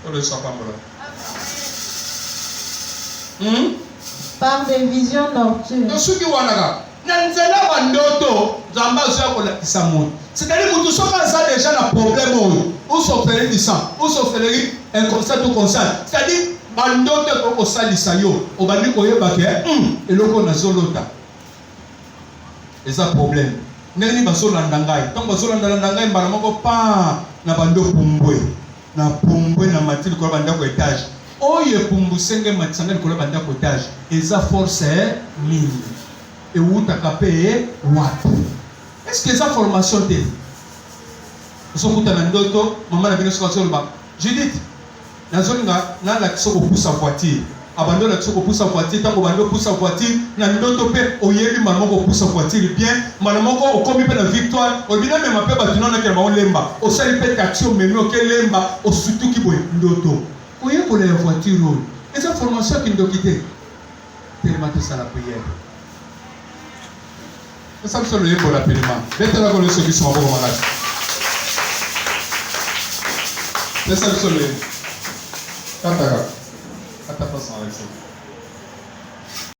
On le sait pas moi. Par des visions nocturnes. Donc ceux qui wanaga, nanzela bandoto, zamba zoya kola kisamoto. C'est-à-dire que tout ça déjà un problème ou s'offrir du sang, ou s'offrir un constat ou constat. C'est-à-dire bandote ko salisa yo, o bandi ko yeba ke et loko na zolota. Et ça problème. Nani basolanda ngai. Tant basolanda ngai mbala moko pa na bando pumbwe. Na pumbwe na matili ko banda ko étage. Oye pumbu senge matsanga ko banda ko étage. Et ça force mille. Et où ta capé what? Est-ce que ça formation t'es? Nous sommes tous en ndoto, maman a bien ce qu'on se bat. Judith, dans une na la kiso pousse en voiture. Abandonne la kiso pousse en voiture, tant qu'on abandonne pousse en voiture, na ndoto pe oyebi maman ko pousse en voiture bien, maman ko okomi pe la victoire, o bina même pe batuna na kema on lemba, o sali pe action même o ke lemba, o surtout ki boy ndoto. Oye pour la voiture. Et ça formation qui ndoto quitter. tellement tout ça la prière. C'est ça que c'est le yébo la paiement. Mettez la colonne ceux qui sont en bon malade. C'est ça que c'est le yébo. Kata pas sans avec ça.